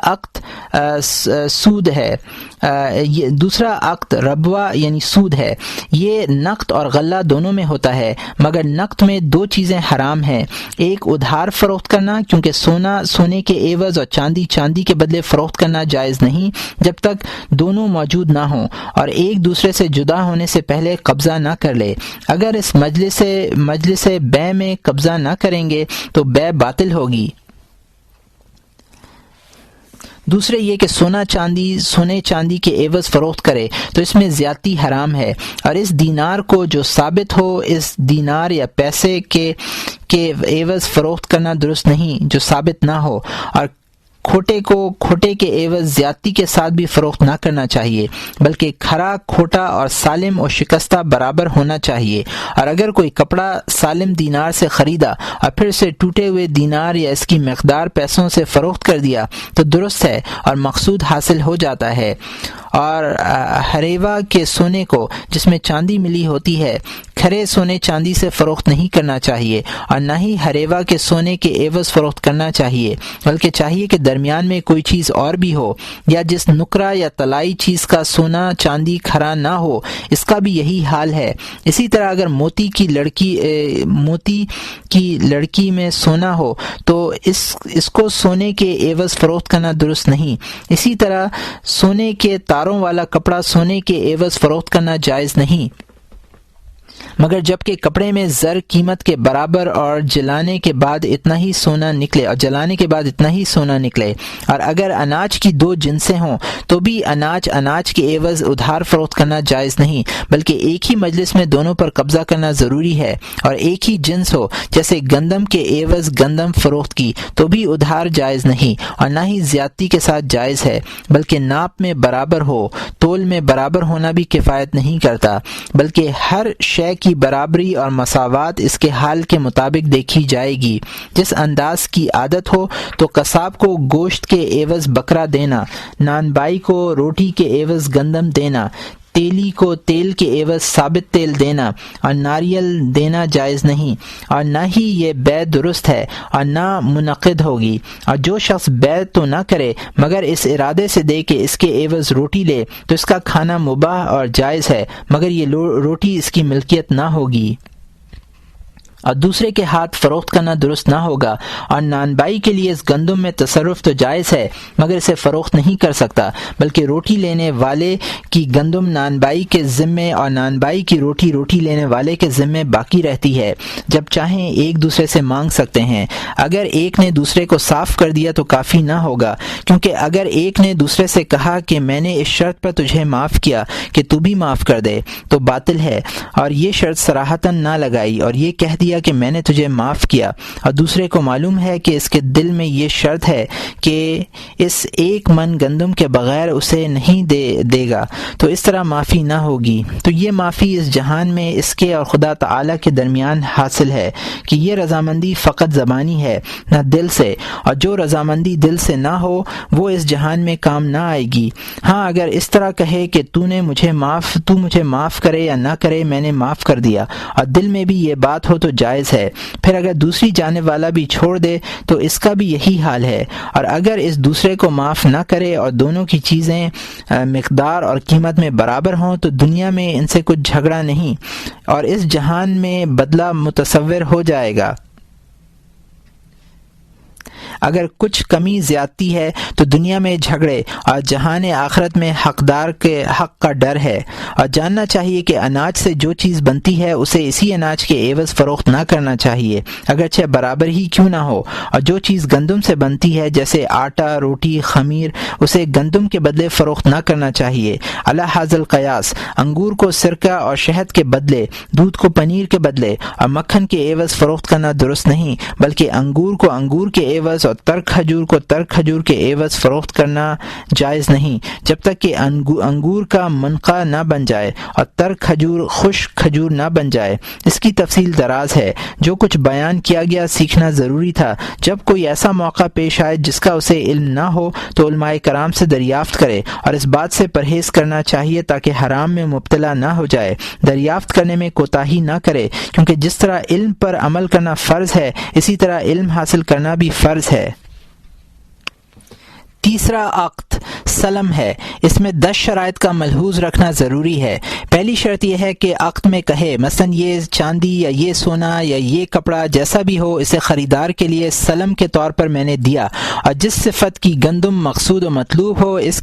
A: عقد ربوہ یعنی سود ہے، یہ نقد اور غلہ دونوں میں ہوتا ہے، مگر نقد میں 2 چیزیں حرام ہیں، ایک ادھار فروخت کرنا، کیونکہ سونے کے عوض اور چاندی کے بدلے فروخت کرنا جائز نہیں جب تک دونوں موجود نہ ہوں اور ایک دوسرے سے جدا ہونے سے پہلے قبضہ نہ کر لے۔ اگر اس مجلس بیع میں قبضہ نہ کریں گے تو بیع باطل ہوگی۔ دوسرے یہ کہ سونے چاندی کے عوض فروخت کرے تو اس میں زیادتی حرام ہے، اور اس دینار کو جو ثابت ہو اس دینار یا پیسے کے عوض فروخت کرنا درست نہیں جو ثابت نہ ہو، اور کھوٹے کے عوض زیادتی کے ساتھ بھی فروخت نہ کرنا چاہیے، بلکہ کھرا، کھوٹا اور سالم و شکستہ برابر ہونا چاہیے۔ اور اگر کوئی کپڑا سالم دینار سے خریدا اور پھر اسے ٹوٹے ہوئے دینار یا اس کی مقدار پیسوں سے فروخت کر دیا تو درست ہے اور مقصود حاصل ہو جاتا ہے۔ اور ہریوا کے سونے کو جس میں چاندی ملی ہوتی ہے کھرے سونے چاندی سے فروخت نہیں کرنا چاہیے اور نہ ہی ہریوا کے سونے کے عوض فروخت کرنا چاہیے، بلکہ چاہیے کہ درمیان میں کوئی چیز اور بھی ہو، یا جس نقرہ یا طلائی چیز کا سونا چاندی کھرا نہ ہو اس کا بھی یہی حال ہے۔ اسی طرح اگر موتی کی لڑکی میں سونا ہو تو اس کو سونے کے عوض فروخت کرنا درست نہیں۔ اسی طرح سونے کے تاروں والا کپڑا سونے کے عوض فروخت کرنا جائز نہیں، مگر جب کہ کپڑے میں زر قیمت کے برابر اور جلانے کے بعد اتنا ہی سونا نکلے اور اگر اناج کی دو جنسیں ہوں تو بھی اناج کے عوض ادھار فروخت کرنا جائز نہیں، بلکہ ایک ہی مجلس میں دونوں پر قبضہ کرنا ضروری ہے، اور ایک ہی جنس ہو جیسے گندم کے عوض گندم فروخت کی تو بھی ادھار جائز نہیں اور نہ ہی زیادتی کے ساتھ جائز ہے، بلکہ ناپ میں برابر ہو، تول میں برابر ہونا بھی کفایت نہیں کرتا، بلکہ ہر شے کی برابری اور مساوات اس کے حال کے مطابق دیکھی جائے گی۔ جس انداز کی عادت ہو تو قصاب کو گوشت کے عوض بکرا دینا، نان بائی کو روٹی کے عوض گندم دینا، تیلی کو تیل کے عوض ثابت تیل دینا اور ناریل دینا جائز نہیں، اور نہ ہی یہ بیع درست ہے اور نہ منعقد ہوگی۔ اور جو شخص بیع تو نہ کرے مگر اس ارادے سے دے کہ اس کے عوض روٹی لے تو اس کا کھانا مباح اور جائز ہے، مگر یہ روٹی اس کی ملکیت نہ ہوگی اور دوسرے کے ہاتھ فروخت کرنا درست نہ ہوگا۔ اور نان بائی کے لیے اس گندم میں تصرف تو جائز ہے مگر اسے فروخت نہیں کر سکتا، بلکہ روٹی لینے والے کی گندم نان بائی کے ذمے اور نان بائی کی روٹی لینے والے کے ذمے باقی رہتی ہے، جب چاہیں ایک دوسرے سے مانگ سکتے ہیں۔ اگر ایک نے دوسرے کو صاف کر دیا تو کافی نہ ہوگا، کیونکہ اگر ایک نے دوسرے سے کہا کہ میں نے اس شرط پر تجھے معاف کیا کہ تو بھی معاف کر دے تو باطل ہے، اور یہ شرط صراحتاً نہ لگائی اور یہ کہہ دیا کہ میں نے تجھے معاف کیا، اور دوسرے کو معلوم ہے کہ اس کے دل میں یہ شرط ہے کہ اس ایک من گندم کے بغیر اسے نہیں دے گا، تو اس طرح معافی نہ ہوگی۔ تو یہ معافی اس جہان میں اس کے اور خدا تعالی کے درمیان حاصل ہے کہ یہ رضامندی فقط زبانی ہے نہ دل سے، اور جو رضامندی دل سے نہ ہو وہ اس جہان میں کام نہ آئے گی۔ ہاں اگر اس طرح کہے کہ تو مجھے معاف کرے یا نہ کرے، میں نے معاف کر دیا، اور دل میں بھی یہ بات ہو تو جائز ہے، پھر اگر دوسری جانب والا بھی چھوڑ دے تو اس کا بھی یہی حال ہے، اور اگر اس دوسرے کو معاف نہ کرے اور دونوں کی چیزیں مقدار اور قیمت میں برابر ہوں تو دنیا میں ان سے کچھ جھگڑا نہیں اور اس جہان میں بدلہ متصور ہو جائے گا۔ اگر کچھ کمی زیادتی ہے تو دنیا میں جھگڑے اور جہان آخرت میں حقدار کے حق کا ڈر ہے، اور جاننا چاہیے کہ اناج سے جو چیز بنتی ہے اسے اسی اناج کے عوض فروخت نہ کرنا چاہیے اگرچہ برابر ہی کیوں نہ ہو، اور جو چیز گندم سے بنتی ہے جیسے آٹا، روٹی، خمیر، اسے گندم کے بدلے فروخت نہ کرنا چاہیے۔ علی ھذا القیاس انگور کو سرکہ اور شہد کے بدلے، دودھ کو پنیر کے بدلے اور مکھن کے عوض فروخت کرنا درست نہیں، بلکہ انگور کو انگور کے عوض اور تر کھجور کو تر کھجور کے عوض فروخت کرنا جائز نہیں، جب تک کہ انگور کا منقع نہ بن جائے اور تر کھجور خشک کھجور نہ بن جائے۔ اس کی تفصیل دراز ہے، جو کچھ بیان کیا گیا سیکھنا ضروری تھا۔ جب کوئی ایسا موقع پیش آئے جس کا اسے علم نہ ہو تو علماء کرام سے دریافت کرے، اور اس بات سے پرہیز کرنا چاہیے تاکہ حرام میں مبتلا نہ ہو جائے۔ دریافت کرنے میں کوتاہی نہ کرے، کیونکہ جس طرح علم پر عمل کرنا فرض ہے اسی طرح علم حاصل کرنا بھی فرض ہے۔ تیسرا عقد سلم ہے، اس میں 10 شرائط کا ملحوظ رکھنا ضروری ہے۔ پہلی شرط یہ ہے کہ عقد میں کہے مثلا یہ چاندی یا یہ سونا یا یہ کپڑا جیسا بھی ہو اسے خریدار کے لیے سلم کے طور پر میں نے دیا، اور جس صفت کی گندم مقصود و مطلوب ہو اس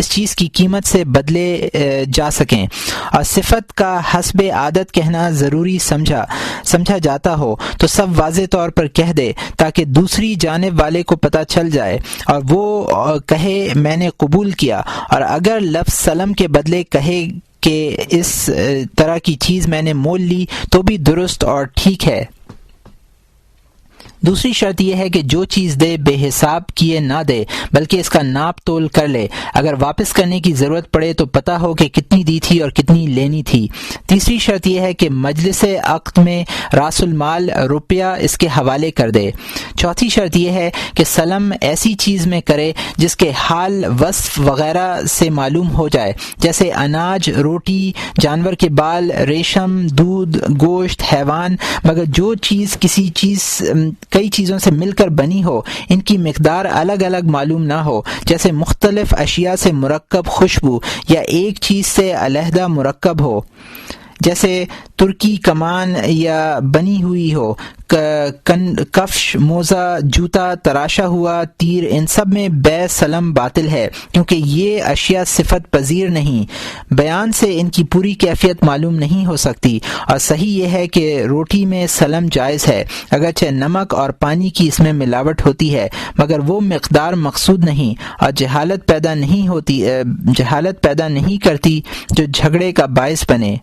A: چیز کی قیمت سے بدلے جا سکیں، اور صفت کا حسب عادت کہنا ضروری سمجھا جاتا ہو تو سب واضح طور پر کہہ دے تاکہ دوسری جانب والے کو پتہ چل جائے اور وہ کہے میں نے قبول کیا، اور اگر لفظ سلم کے بدلے کہے کہ اس طرح کی چیز میں نے مول لی تو بھی درست اور ٹھیک ہے۔ دوسری شرط یہ ہے کہ جو چیز دے بے حساب کیے نہ دے بلکہ اس کا ناپ تول کر لے، اگر واپس کرنے کی ضرورت پڑے تو پتہ ہو کہ کتنی دی تھی اور کتنی لینی تھی۔ تیسری شرط یہ ہے کہ مجلس عقد میں راس المال روپیہ اس کے حوالے کر دے۔ چوتھی شرط یہ ہے کہ سلم ایسی چیز میں کرے جس کے حال وصف وغیرہ سے معلوم ہو جائے، جیسے اناج، روٹی، جانور کے بال، ریشم، دودھ، گوشت، حیوان، مگر جو چیز کئی چیزوں سے مل کر بنی ہو، ان کی مقدار الگ الگ معلوم نہ ہو، جیسے مختلف اشیاء سے مرکب خوشبو یا ایک چیز سے علیحدہ مرکب ہو، جیسے ترکی کمان یا بنی ہوئی ہو، کفش، موزہ، جوتا، تراشا ہوا تیر، ان سب میں بیع سلم باطل ہے، کیونکہ یہ اشیاء صفت پذیر نہیں، بیان سے ان کی پوری کیفیت معلوم نہیں ہو سکتی، اور صحیح یہ ہے کہ روٹی میں سلم جائز ہے، اگرچہ نمک اور پانی کی اس میں ملاوٹ ہوتی ہے، مگر وہ مقدار مقصود نہیں، اور جہالت پیدا نہیں کرتی جو جھگڑے کا باعث بنے۔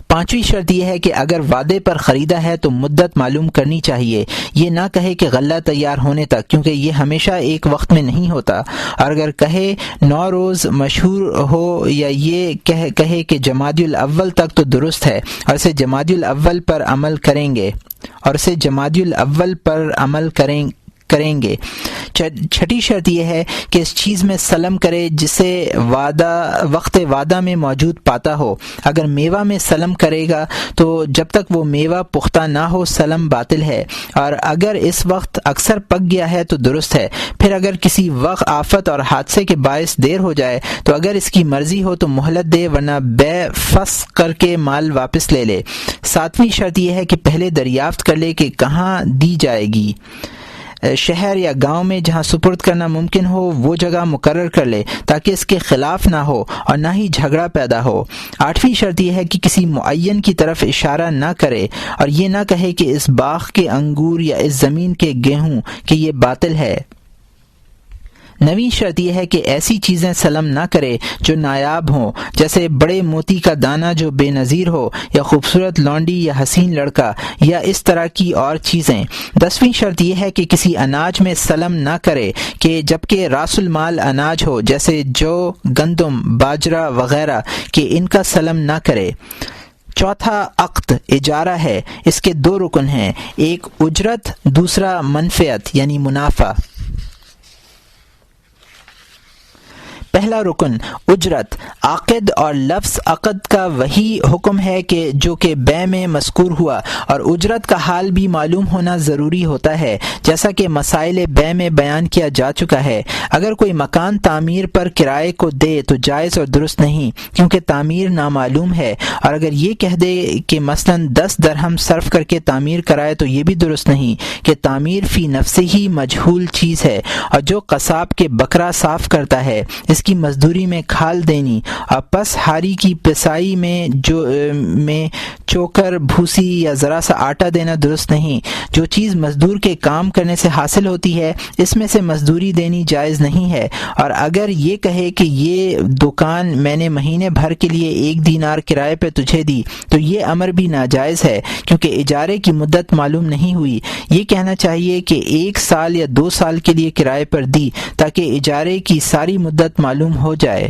A: پانچویں شرط یہ ہے کہ اگر وعدے پر خریدا ہے تو مدت معلوم کرنی چاہیے، یہ نہ کہے کہ غلہ تیار ہونے تک، کیونکہ یہ ہمیشہ ایک وقت میں نہیں ہوتا، اور اگر کہے 9 روز مشہور ہو یا یہ کہے کہ جمادی الاول تک تو درست ہے، اور اسے جمادی الاول پر عمل کریں گے۔ چھٹی شرط یہ ہے کہ اس چیز میں سلم کرے جسے وقت وعدہ میں موجود پاتا ہو، اگر میوہ میں سلم کرے گا تو جب تک وہ میوہ پختہ نہ ہو سلم باطل ہے، اور اگر اس وقت اکثر پک گیا ہے تو درست ہے، پھر اگر کسی وقت آفت اور حادثے کے باعث دیر ہو جائے تو اگر اس کی مرضی ہو تو مہلت دے، ورنہ بیع فسخ کر کے مال واپس لے لے۔ ساتویں شرط یہ ہے کہ پہلے دریافت کر لے کہ کہاں دی جائے گی، شہر یا گاؤں میں جہاں سپرد کرنا ممکن ہو وہ جگہ مقرر کر لے تاکہ اس کے خلاف نہ ہو اور نہ ہی جھگڑا پیدا ہو۔ آٹھویں شرط یہ ہے کہ کسی معین کی طرف اشارہ نہ کرے اور یہ نہ کہے کہ اس باغ کے انگور یا اس زمین کے گیہوں کہ یہ باطل ہے۔ نویں شرط یہ ہے کہ ایسی چیزیں سلم نہ کرے جو نایاب ہوں، جیسے بڑے موتی کا دانہ جو بے نظیر ہو، یا خوبصورت لونڈی یا حسین لڑکا، یا اس طرح کی اور چیزیں۔ 10ویں شرط یہ ہے کہ کسی اناج میں سلم نہ کرے کہ جبکہ راس المال اناج ہو، جیسے جو، گندم، باجرہ وغیرہ، کہ ان کا سلم نہ کرے۔ چوتھا عقد اجارہ ہے، اس کے 2 رکن ہیں، ایک اجرت، دوسرا منفعت یعنی منافع۔ پہلا رکن اجرت، عقد اور لفظ عقد کا وہی حکم ہے کہ جو کہ بیع میں مذکور ہوا، اور اجرت کا حال بھی معلوم ہونا ضروری ہوتا ہے، جیسا کہ مسائل بیع میں بیان کیا جا چکا ہے۔ اگر کوئی مکان تعمیر پر کرائے کو دے تو جائز اور درست نہیں، کیونکہ تعمیر نامعلوم ہے، اور اگر یہ کہہ دے کہ مثلا 10 درہم صرف کر کے تعمیر کرائے تو یہ بھی درست نہیں، کہ تعمیر فی نفس ہی مجہول چیز ہے، اور جو قصاب کے بکرا صاف کرتا ہے اس کی مزدوری میں کھال دینی، اور پس ہاری کی پسائی میں چوکر، بھوسی یا ذرا سا آٹا دینا درست نہیں۔ جو چیز مزدور کے کام کرنے سے حاصل ہوتی ہے اس میں سے مزدوری دینی جائز نہیں ہے، اور اگر یہ کہے کہ یہ دکان میں نے مہینے بھر کے لیے 1 دینار کرائے پہ تجھے دی تو یہ امر بھی ناجائز ہے، کیونکہ اجارے کی مدت معلوم نہیں ہوئی۔ یہ کہنا چاہیے کہ 1 سال یا 2 سال کے لیے کرائے پر دی، تاکہ اجارے کی ساری مدت معلوم ہو جائے۔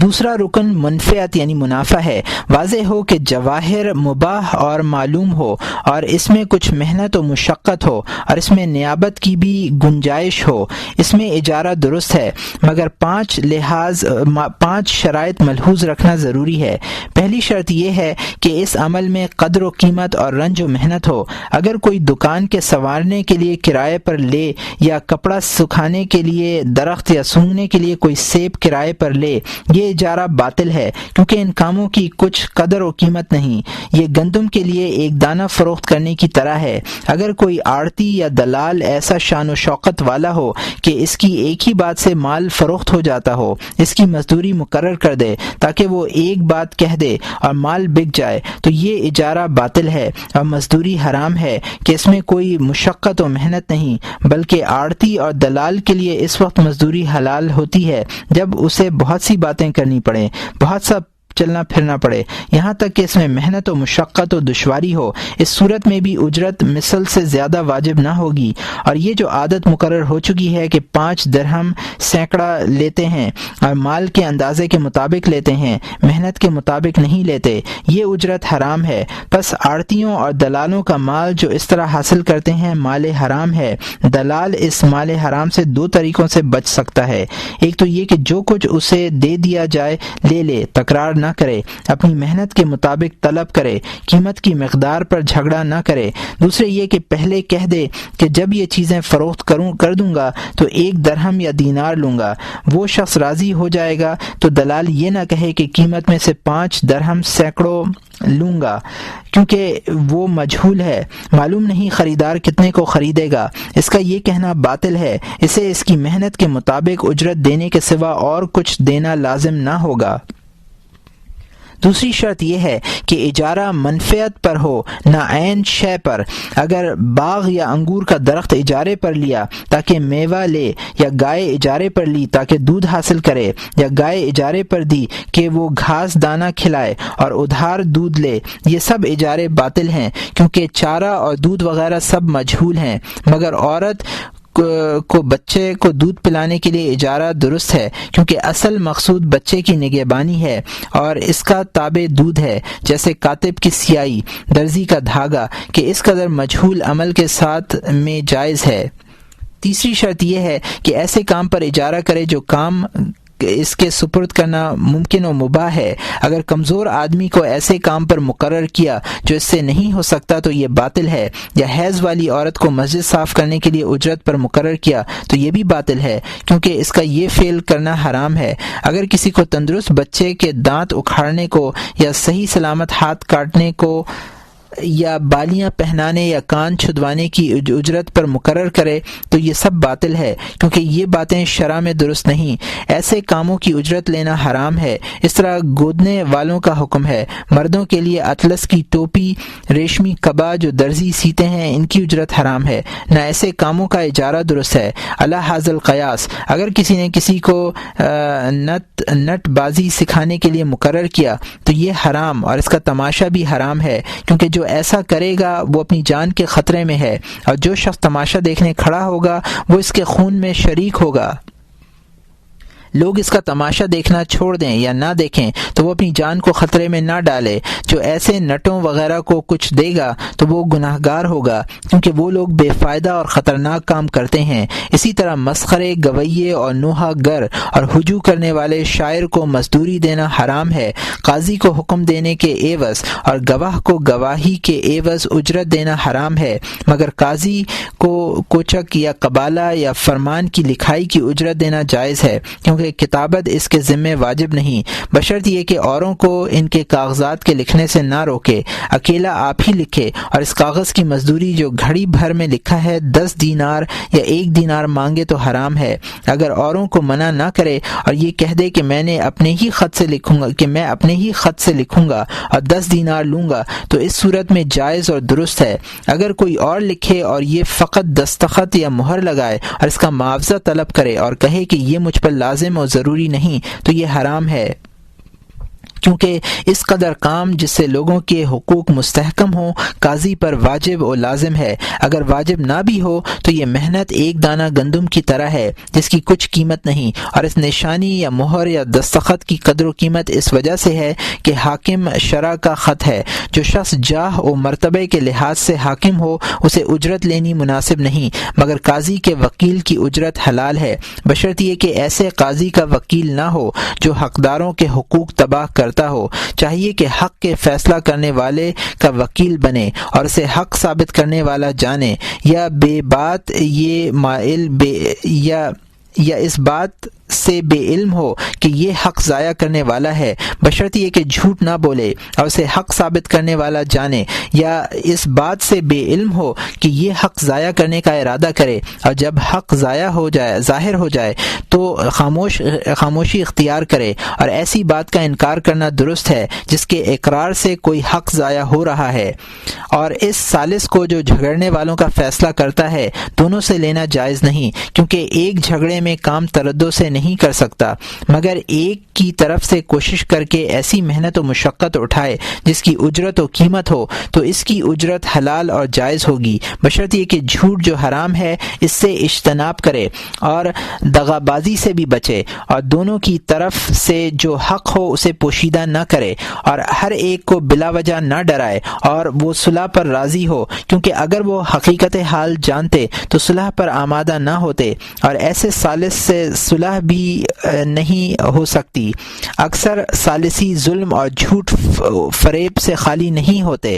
A: دوسرا رکن منفعت یعنی منافع ہے، واضح ہو کہ جواہر مباح اور معلوم ہو، اور اس میں کچھ محنت و مشقت ہو، اور اس میں نیابت کی بھی گنجائش ہو، اس میں اجارہ درست ہے، مگر 5 شرائط ملحوظ رکھنا ضروری ہے۔ پہلی شرط یہ ہے کہ اس عمل میں قدر و قیمت اور رنج و محنت ہو۔ اگر کوئی دکان کے سنوارنے کے لیے کرائے پر لے، یا کپڑا سکھانے کے لیے درخت یا سونگھنے کے لیے کوئی سیب کرائے پر لے، یہ اجارہ باطل ہے، کیونکہ ان کاموں کی کچھ قدر و قیمت نہیں۔ یہ گندم کے لیے ایک دانہ فروخت کرنے کی طرح ہے۔ اگر کوئی آڑتی یا دلال ایسا شان و شوکت والا ہو کہ اس کی ایک ہی بات سے مال فروخت ہو جاتا ہو، اس کی مزدوری مقرر کر دے تاکہ وہ ایک بات کہہ دے اور مال بک جائے، تو یہ اجارہ باطل ہے اور مزدوری حرام ہے، کہ اس میں کوئی مشقت و محنت نہیں، بلکہ آڑتی اور دلال کے لیے اس وقت مزدوری حلال ہوتی ہے جب اسے بہت سی باتیں کرنی پڑیں، بہت سا چلنا پھرنا پڑے، یہاں تک کہ اس میں محنت و مشقت و دشواری ہو، اس صورت میں بھی اجرت مثل سے زیادہ واجب نہ ہوگی۔ اور یہ جو عادت مقرر ہو چکی ہے کہ 5 درہم سینکڑا لیتے ہیں اور مال کے اندازے کے مطابق لیتے ہیں، محنت کے مطابق نہیں لیتے، یہ اجرت حرام ہے۔ پس آڑتیوں اور دلالوں کا مال جو اس طرح حاصل کرتے ہیں مال حرام ہے۔ دلال اس مال حرام سے 2 طریقوں سے بچ سکتا ہے، ایک تو یہ کہ جو کچھ اسے دے دیا جائے لے لے، تکرار نہ کرے، اپنی محنت کے مطابق طلب کرے، قیمت کی مقدار پر جھگڑا نہ کرے۔ دوسرے یہ کہ پہلے کہہ دے کہ جب یہ چیزیں فروخت کر دوں گا تو 1 درہم یا دینار لوں گا۔ وہ شخص راضی ہو جائے گا تو دلال یہ نہ کہے کہ قیمت میں سے 5 درہم سینکڑوں لوں گا، کیونکہ وہ مجہول ہے، معلوم نہیں خریدار کتنے کو خریدے گا۔ اس کا یہ کہنا باطل ہے، اسے اس کی محنت کے مطابق اجرت دینے کے سوا اور کچھ دینا لازم نہ ہوگا۔ دوسری شرط یہ ہے کہ اجارہ منفعت پر ہو، نہ عین شے پر۔ اگر باغ یا انگور کا درخت اجارے پر لیا تاکہ میوہ لے، یا گائے اجارے پر لی تاکہ دودھ حاصل کرے، یا گائے اجارے پر دی کہ وہ گھاس دانہ کھلائے اور ادھار دودھ لے، یہ سب اجارے باطل ہیں، کیونکہ چارہ اور دودھ وغیرہ سب مجہول ہیں۔ مگر عورت کو بچے کو دودھ پلانے کے لیے اجارہ درست ہے، کیونکہ اصل مقصود بچے کی نگہبانی ہے اور اس کا تابع دودھ ہے، جیسے کاتب کی سیاہی، درزی کا دھاگا، کہ اس قدر مجہول عمل کے ساتھ میں جائز ہے۔ تیسری شرط یہ ہے کہ ایسے کام پر اجارہ کرے جو کام اس کے سپرد کرنا ممکن و مباح ہے۔ اگر کمزور آدمی کو ایسے کام پر مقرر کیا جو اس سے نہیں ہو سکتا تو یہ باطل ہے، یا حیض والی عورت کو مسجد صاف کرنے کے لیے اجرت پر مقرر کیا تو یہ بھی باطل ہے، کیونکہ اس کا یہ فعل کرنا حرام ہے۔ اگر کسی کو تندرست بچے کے دانت اکھاڑنے کو، یا صحیح سلامت ہاتھ کاٹنے کو، یا بالیاں پہنانے یا کان چھدوانے کی اجرت پر مقرر کرے تو یہ سب باطل ہے، کیونکہ یہ باتیں شرع میں درست نہیں۔ ایسے کاموں کی اجرت لینا حرام ہے۔ اس طرح گودنے والوں کا حکم ہے۔ مردوں کے لیے اطلس کی ٹوپی، ریشمی قبا جو درزی سیتے ہیں، ان کی اجرت حرام ہے، نہ ایسے کاموں کا اجارہ درست ہے۔ علی ھذا القیاس، اگر کسی نے کسی کو نٹ بازی سکھانے کے لیے مقرر کیا تو یہ حرام، اور اس کا تماشا بھی حرام ہے، کیونکہ جو ایسا کرے گا وہ اپنی جان کے خطرے میں ہے، اور جو شخص تماشا دیکھنے کھڑا ہوگا وہ اس کے خون میں شریک ہوگا۔ لوگ اس کا تماشا دیکھنا چھوڑ دیں یا نہ دیکھیں تو وہ اپنی جان کو خطرے میں نہ ڈالے۔ جو ایسے نٹوں وغیرہ کو کچھ دے گا تو وہ گناہ گار ہوگا، کیونکہ وہ لوگ بے فائدہ اور خطرناک کام کرتے ہیں۔ اسی طرح مسخرے، گویے اور نوحہ گر اور ہجو کرنے والے شاعر کو مزدوری دینا حرام ہے۔ قاضی کو حکم دینے کے عوض اور گواہ کو گواہی کے عوض اجرت دینا حرام ہے، مگر قاضی کو کوچک یا قبالہ یا فرمان کی لکھائی کی اجرت دینا جائز ہے، کیونکہ کتابت اس کے ذمے واجب نہیں، بشرط یہ کہ اوروں کو ان کے کاغذات کے لکھنے سے نہ روکے، اکیلا آپ ہی لکھے، اور اس کاغذ کی مزدوری جو گھڑی بھر میں لکھا ہے 10 دینار یا 1 دینار مانگے تو حرام ہے۔ اگر اوروں کو منع نہ کرے اور یہ کہہ دے کہ میں اپنے ہی خط سے لکھوں گا اور 10 دینار لوں گا تو اس صورت میں جائز اور درست ہے۔ اگر کوئی اور لکھے اور یہ فقط دستخط یا مہر لگائے اور اس کا معاوضہ طلب کرے اور کہے کہ یہ مجھ پر لازم اور ضروری نہیں تو یہ حرام ہے، کیونکہ اس قدر کام جس سے لوگوں کے حقوق مستحکم ہوں قاضی پر واجب و لازم ہے۔ اگر واجب نہ بھی ہو تو یہ محنت 1 دانہ گندم کی طرح ہے جس کی کچھ قیمت نہیں، اور اس نشانی یا مہر یا دستخط کی قدر و قیمت اس وجہ سے ہے کہ حاکم شرع کا خط ہے۔ جو شخص جاہ و مرتبے کے لحاظ سے حاکم ہو اسے اجرت لینی مناسب نہیں، مگر قاضی کے وکیل کی اجرت حلال ہے، بشرط یہ کہ ایسے قاضی کا وکیل نہ ہو جو حقداروں کے حقوق تباہ کرتا ہو۔ چاہیے کہ حق کے فیصلہ کرنے والے کا وکیل بنے اور اسے حق ثابت کرنے والا جانے، یا بے بات یہ مائل یا اس بات سے بے علم ہو کہ یہ حق ضائع کرنے والا ہے، بشرط یہ کہ جھوٹ نہ بولے اور اسے حق ثابت کرنے والا جانے، یا اس بات سے بے علم ہو کہ یہ حق ضائع کرنے کا ارادہ کرے، اور جب حق ظاہر ہو جائے تو خاموشی اختیار کرے۔ اور ایسی بات کا انکار کرنا درست ہے جس کے اقرار سے کوئی حق ضائع ہو رہا ہے، اور اس ثالث کو جو جھگڑنے والوں کا فیصلہ کرتا ہے دونوں سے لینا جائز نہیں، کیونکہ ایک جھگڑے میں کام تردد سے نہیں کر سکتا، مگر ایک کی طرف سے کوشش کر کے ایسی محنت و مشقت اٹھائے جس کی اجرت و قیمت ہو تو اس کی اجرت حلال اور جائز ہوگی، بشرط یہ کہ جھوٹ جو حرام ہے اس سے اجتناب کرے اور دغابازی سے بھی بچے، اور دونوں کی طرف سے جو حق ہو اسے پوشیدہ نہ کرے، اور ہر ایک کو بلا وجہ نہ ڈرائے، اور وہ صلح پر راضی ہو، کیونکہ اگر وہ حقیقت حال جانتے تو صلح پر آمادہ نہ ہوتے، اور ایسے ثالث سے صلح بھی نہیں ہو سکتی۔ اکثر ثالثی ظلم اور جھوٹ فریب سے خالی نہیں ہوتے۔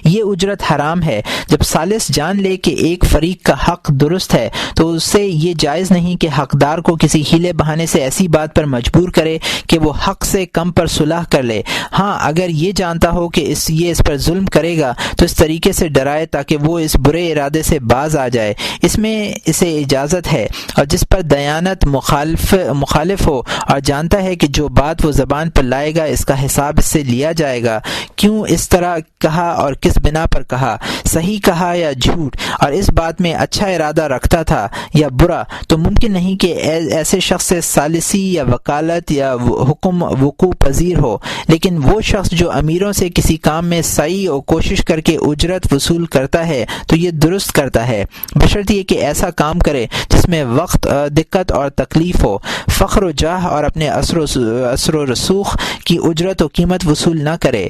A: یہ اجرت حرام ہے۔ جب ثالث جان لے کہ ایک فریق کا حق درست ہے تو اسے یہ جائز نہیں کہ حقدار کو کسی ہیلے بہانے سے ایسی بات پر مجبور کرے کہ وہ حق سے کم پر صلح کر لے۔ ہاں، اگر یہ جانتا ہو کہ یہ اس پر ظلم کرے گا تو اس طریقے سے ڈرائے تاکہ وہ اس برے ارادے سے باز آ جائے، اس میں اسے اجازت ہے۔ اور جس پر دیانت مخالف ہو اور جانتا ہے کہ جو بات وہ زبان پر لائے گا اس کا حساب اس سے لیا جائے گا، کیوں اس طرح کہا اور کس بنا پر کہا، صحیح کہا یا جھوٹ، اور اس بات میں اچھا ارادہ رکھتا تھا یا برا، تو ممکن نہیں کہ ایسے شخص سے ثالثی یا وکالت یا حکم وقوع پذیر ہو۔ لیکن وہ شخص جو امیروں سے کسی کام میں سعی اور کوشش کر کے اجرت وصول کرتا ہے تو یہ درست کرتا ہے، بشرط یہ کہ ایسا کام کرے جس میں وقت، دقت اور تکلیف ہو، فخر و جاہ اور اپنے اثر و رسوخ کی اجرت و قیمت وصول نہ کرے۔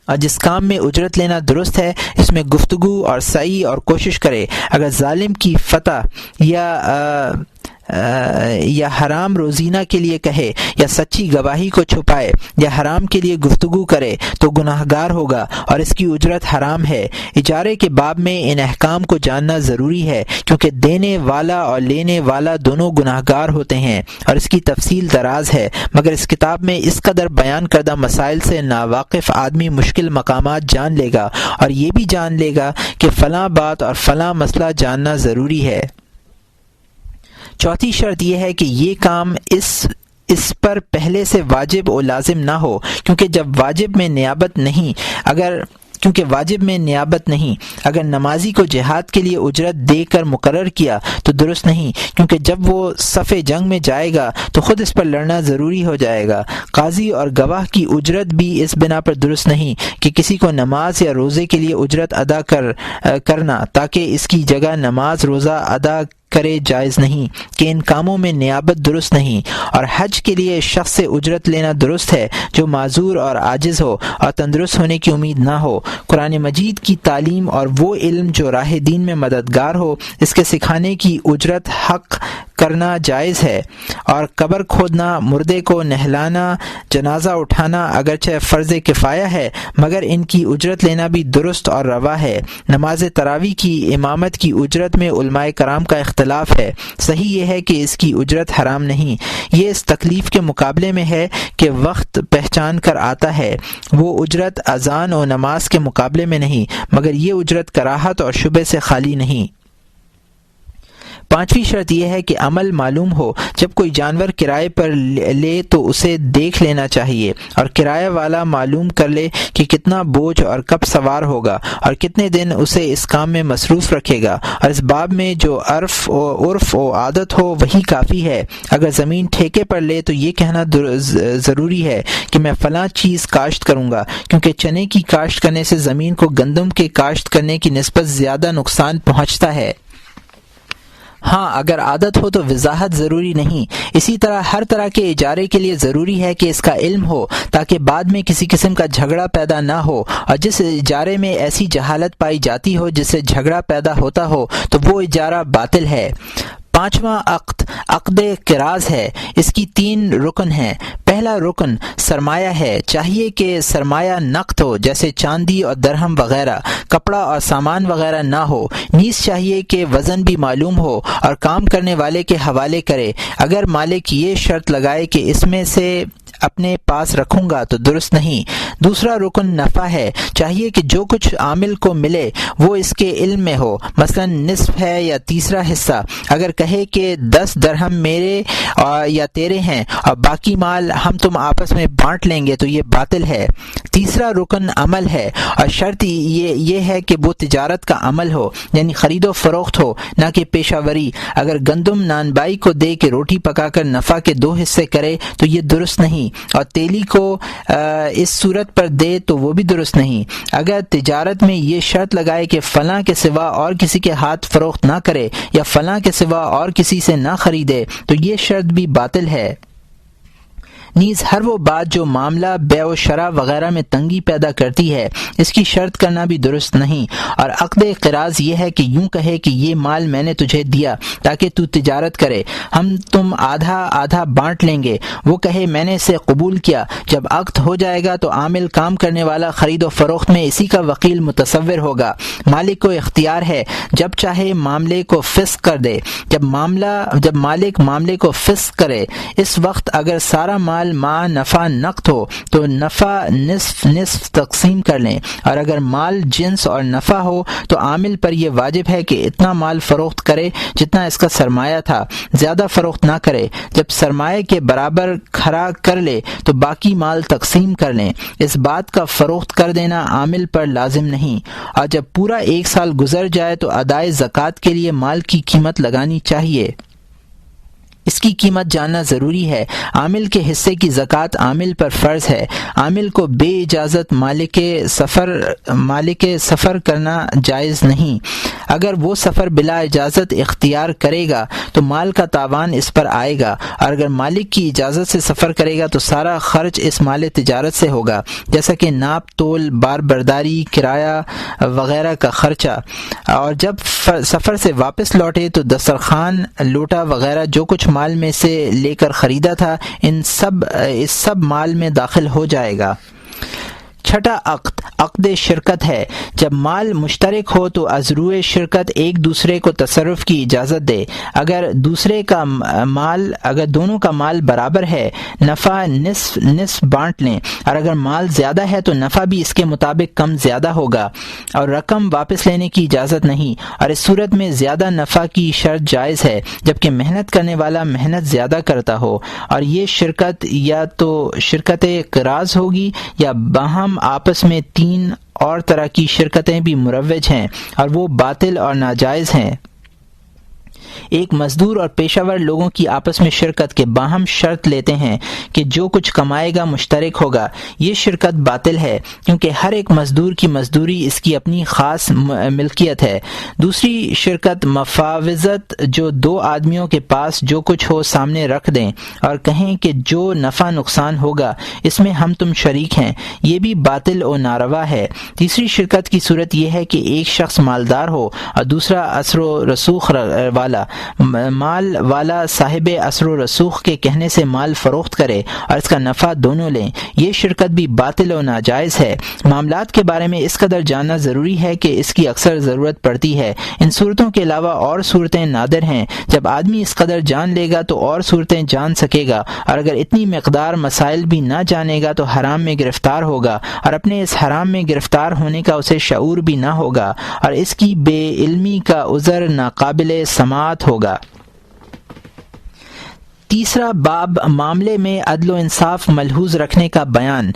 A: اور جس کام میں اجرت لینا درست ہے اس میں گفتگو اور سعی اور کوشش کرے۔ اگر ظالم کی فتح یا حرام روزینہ کے لیے کہے یا سچی گواہی کو چھپائے یا حرام کے لیے گفتگو کرے تو گناہگار ہوگا اور اس کی اجرت حرام ہے۔ اجارے کے باب میں ان احکام کو جاننا ضروری ہے کیونکہ دینے والا اور لینے والا دونوں گناہگار ہوتے ہیں، اور اس کی تفصیل دراز ہے، مگر اس کتاب میں اس قدر بیان کردہ مسائل سے ناواقف آدمی مشکل مقامات جان لے گا اور یہ بھی جان لے گا کہ فلاں بات اور فلاں مسئلہ جاننا ضروری ہے۔ چوتھی شرط یہ ہے کہ یہ کام اس پر پہلے سے واجب و لازم نہ ہو، کیونکہ واجب میں نیابت نہیں۔ اگر نمازی کو جہاد کے لیے اجرت دے کر مقرر کیا تو درست نہیں، کیونکہ جب وہ صف جنگ میں جائے گا تو خود اس پر لڑنا ضروری ہو جائے گا۔ قاضی اور گواہ کی اجرت بھی اس بنا پر درست نہیں کہ کسی کو نماز یا روزے کے لیے اجرت ادا کرنا تاکہ اس کی جگہ نماز روزہ ادا کرے جائز نہیں، کہ ان کاموں میں نیابت درست نہیں۔ اور حج کے لیے شخص سے اجرت لینا درست ہے جو معذور اور عاجز ہو اور تندرست ہونے کی امید نہ ہو۔ قرآن مجید کی تعلیم اور وہ علم جو راہ دین میں مددگار ہو اس کے سکھانے کی اجرت حق کرنا جائز ہے۔ اور قبر کھودنا، مردے کو نہلانا، جنازہ اٹھانا اگرچہ فرض کفایہ ہے مگر ان کی اجرت لینا بھی درست اور روا ہے۔ نماز تراویح کی امامت کی اجرت میں علماء کرام کا اختلاف ہے، صحیح یہ ہے کہ اس کی اجرت حرام نہیں۔ یہ اس تکلیف کے مقابلے میں ہے کہ وقت پہچان کر آتا ہے، وہ اجرت اذان و نماز کے مقابلے میں نہیں، مگر یہ اجرت کراہت اور شبہ سے خالی نہیں۔ پانچویں شرط یہ ہے کہ عمل معلوم ہو۔ جب کوئی جانور کرائے پر لے تو اسے دیکھ لینا چاہیے اور کرایہ والا معلوم کر لے کہ کتنا بوجھ اور کب سوار ہوگا اور کتنے دن اسے اس کام میں مصروف رکھے گا، اور اس باب میں جو عرف و عادت ہو وہی کافی ہے۔ اگر زمین ٹھیکے پر لے تو یہ کہنا ضروری ہے کہ میں فلاں چیز کاشت کروں گا، کیونکہ چنے کی کاشت کرنے سے زمین کو گندم کے کاشت کرنے کی نسبت زیادہ نقصان پہنچتا ہے۔ ہاں، اگر عادت ہو تو وضاحت ضروری نہیں۔ اسی طرح ہر طرح کے اجارے کے لیے ضروری ہے کہ اس کا علم ہو تاکہ بعد میں کسی قسم کا جھگڑا پیدا نہ ہو، اور جس اجارے میں ایسی جہالت پائی جاتی ہو جس سے جھگڑا پیدا ہوتا ہو تو وہ اجارہ باطل ہے۔ پانچواں عقد قراض ہے۔ اس کی 3 رکن ہیں۔ پہلا رکن سرمایہ ہے، چاہیے کہ سرمایہ نقد ہو جیسے چاندی اور درہم وغیرہ، کپڑا اور سامان وغیرہ نہ ہو۔ نیز چاہیے کہ وزن بھی معلوم ہو اور کام کرنے والے کے حوالے کرے۔ اگر مالک یہ شرط لگائے کہ اس میں سے اپنے پاس رکھوں گا تو درست نہیں۔ دوسرا رکن نفع ہے، چاہیے کہ جو کچھ عامل کو ملے وہ اس کے علم میں ہو، مثلا نصف ہے یا تیسرا حصہ۔ اگر کہے کہ 10 درہم میرے یا تیرے ہیں اور باقی مال ہم تم آپس میں بانٹ لیں گے تو یہ باطل ہے۔ تیسرا رکن عمل ہے، اور شرط یہ ہے کہ وہ تجارت کا عمل ہو، یعنی خرید و فروخت ہو، نہ کہ پیشہ وری۔ اگر گندم نان بائی کو دے کے روٹی پکا کر نفع کے 2 حصے کرے تو یہ درست نہیں، اور تیلی کو اس صورت پر دے تو وہ بھی درست نہیں۔ اگر تجارت میں یہ شرط لگائے کہ فلاں کے سوا اور کسی کے ہاتھ فروخت نہ کرے یا فلاں کے سوا اور کسی سے نہ خریدے تو یہ شرط بھی باطل ہے۔ نیز ہر وہ بات جو معاملہ بیع و شرع وغیرہ میں تنگی پیدا کرتی ہے اس کی شرط کرنا بھی درست نہیں۔ اور عقد قراض یہ ہے کہ یوں کہے کہ یہ مال میں نے تجھے دیا تاکہ تو تجارت کرے، ہم تم آدھا آدھا بانٹ لیں گے۔ وہ کہے میں نے اسے قبول کیا، جب عقد ہو جائے گا تو عامل کام کرنے والا خرید و فروخت میں اسی کا وکیل متصور ہوگا۔ مالک کو اختیار ہے جب چاہے معاملے کو فسخ کر دے۔ جب مالک معاملے کو فسخ کرے اس وقت اگر سارا مال مع نفع نقد ہو تو نفع نصف نصف تقسیم کر لیں، اور اگر مال جنس اور نفع ہو تو عامل پر یہ واجب ہے کہ اتنا مال فروخت کرے جتنا اس کا سرمایہ تھا، زیادہ فروخت نہ کرے۔ جب سرمایہ کے برابر کھڑا کر لے تو باقی مال تقسیم کر لیں۔ اس بات کا فروخت کر دینا عامل پر لازم نہیں، اور جب پورا 1 سال گزر جائے تو ادائے زکوٰۃ کے لیے مال کی قیمت لگانی چاہیے۔ اس کی قیمت جاننا ضروری ہے۔ عامل کے حصے کی زکوٰۃ عامل پر فرض ہے۔ عامل کو بے اجازت مالک سفر کرنا جائز نہیں۔ اگر وہ سفر بلا اجازت اختیار کرے گا تو مال کا تاوان اس پر آئے گا، اور اگر مالک کی اجازت سے سفر کرے گا تو سارا خرچ اس مال تجارت سے ہوگا، جیسا کہ ناپ تول، بار برداری، کرایہ وغیرہ کا خرچہ۔ اور جب سفر سے واپس لوٹے تو دسترخوان، لوٹا وغیرہ جو کچھ مال میں سے لے کر خریدا تھا اس سب مال میں داخل ہو جائے گا۔ چھٹا عقد شرکت ہے۔ جب مال مشترک ہو تو عضروء شرکت ایک دوسرے کو تصرف کی اجازت دے۔ اگر دونوں کا مال برابر ہے نفع نصف نصف بانٹ لیں، اور اگر مال زیادہ ہے تو نفع بھی اس کے مطابق کم زیادہ ہوگا، اور رقم واپس لینے کی اجازت نہیں۔ اور اس صورت میں زیادہ نفع کی شرط جائز ہے جبکہ محنت کرنے والا محنت زیادہ کرتا ہو، اور یہ شرکت یا تو شرکت قراض ہوگی یا باہم آپس میں 3 اور طرح کی شرکتیں بھی مروج ہیں اور وہ باطل اور ناجائز ہیں۔ ایک مزدور اور پیشہ ور لوگوں کی آپس میں شرکت کے باہم شرط لیتے ہیں کہ جو کچھ کمائے گا مشترک ہوگا۔ یہ شرکت باطل ہے کیونکہ ہر ایک مزدور کی مزدوری اس کی اپنی خاص ملکیت ہے۔ دوسری شرکت مفاوضت، جو 2 آدمیوں کے پاس جو کچھ ہو سامنے رکھ دیں اور کہیں کہ جو نفع نقصان ہوگا اس میں ہم تم شریک ہیں، یہ بھی باطل و ناروا ہے۔ تیسری شرکت کی صورت یہ ہے کہ ایک شخص مالدار ہو اور دوسرا اثر و رسوخ والا۔ مال والا صاحب اثر و رسوخ کے کہنے سے مال فروخت کرے اور اس کا نفع دونوں لیں، یہ شرکت بھی باطل و ناجائز ہے۔ معاملات کے بارے میں اس قدر جاننا ضروری ہے کہ اس کی اکثر ضرورت پڑتی ہے۔ ان صورتوں کے علاوہ اور صورتیں نادر ہیں۔ جب آدمی اس قدر جان لے گا تو اور صورتیں جان سکے گا، اور اگر اتنی مقدار مسائل بھی نہ جانے گا تو حرام میں گرفتار ہوگا، اور اپنے اس حرام میں گرفتار ہونے کا اسے شعور بھی نہ ہوگا، اور اس کی بے علمی کا عذر ناقابل سماعت ہوگا۔ تیسرا باب معاملے میں عدل و انصاف ملحوظ رکھنے کا بیان۔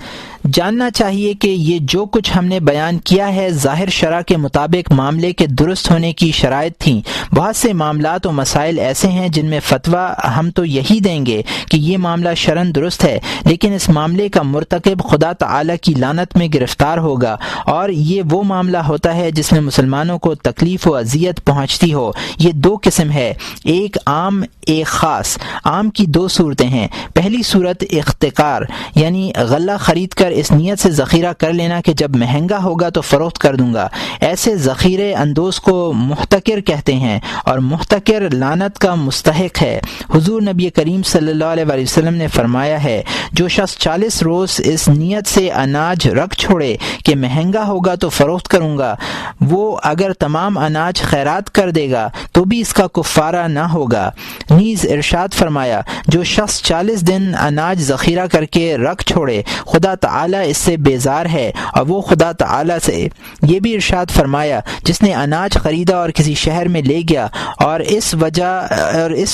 A: جاننا چاہیے کہ یہ جو کچھ ہم نے بیان کیا ہے ظاہر شرع کے مطابق معاملے کے درست ہونے کی شرائط تھیں۔ بہت سے معاملات و مسائل ایسے ہیں جن میں فتویٰ ہم تو یہی دیں گے کہ یہ معاملہ شرعاً درست ہے، لیکن اس معاملے کا مرتکب خدا تعالی کی لعنت میں گرفتار ہوگا، اور یہ وہ معاملہ ہوتا ہے جس میں مسلمانوں کو تکلیف و اذیت پہنچتی ہو۔ یہ 2 قسم ہے، ایک عام ایک خاص۔ عام کی 2 صورتیں ہیں۔ پہلی صورت احتکار، یعنی غلہ خرید کر اس نیت سے ذخیرہ کر لینا کہ جب مہنگا ہوگا تو فروخت کر دوں گا۔ ایسے ذخیرے اندوز کو محتکر کہتے ہیں اور محتکر لعنت کا مستحق ہے۔ حضور نبی کریم صلی اللہ علیہ وسلم نے فرمایا ہے، جو شخص 40 روز اس نیت سے اناج رکھ چھوڑے کہ مہنگا ہوگا تو فروخت کروں گا، وہ اگر تمام اناج خیرات کر دے گا تو بھی اس کا کفارہ نہ ہوگا۔ نیز ارشاد فرمایا، جو شخص 40 دن اناج ذخیرہ کر کے رکھ چھوڑے خدا تعالیٰ اس سے بیزار ہے، اور وہ خدا تعالیٰ سے یہ بھی ارشاد فرمایا، جس نے اناج خریدا اور کسی شہر میں لے گیا اور اس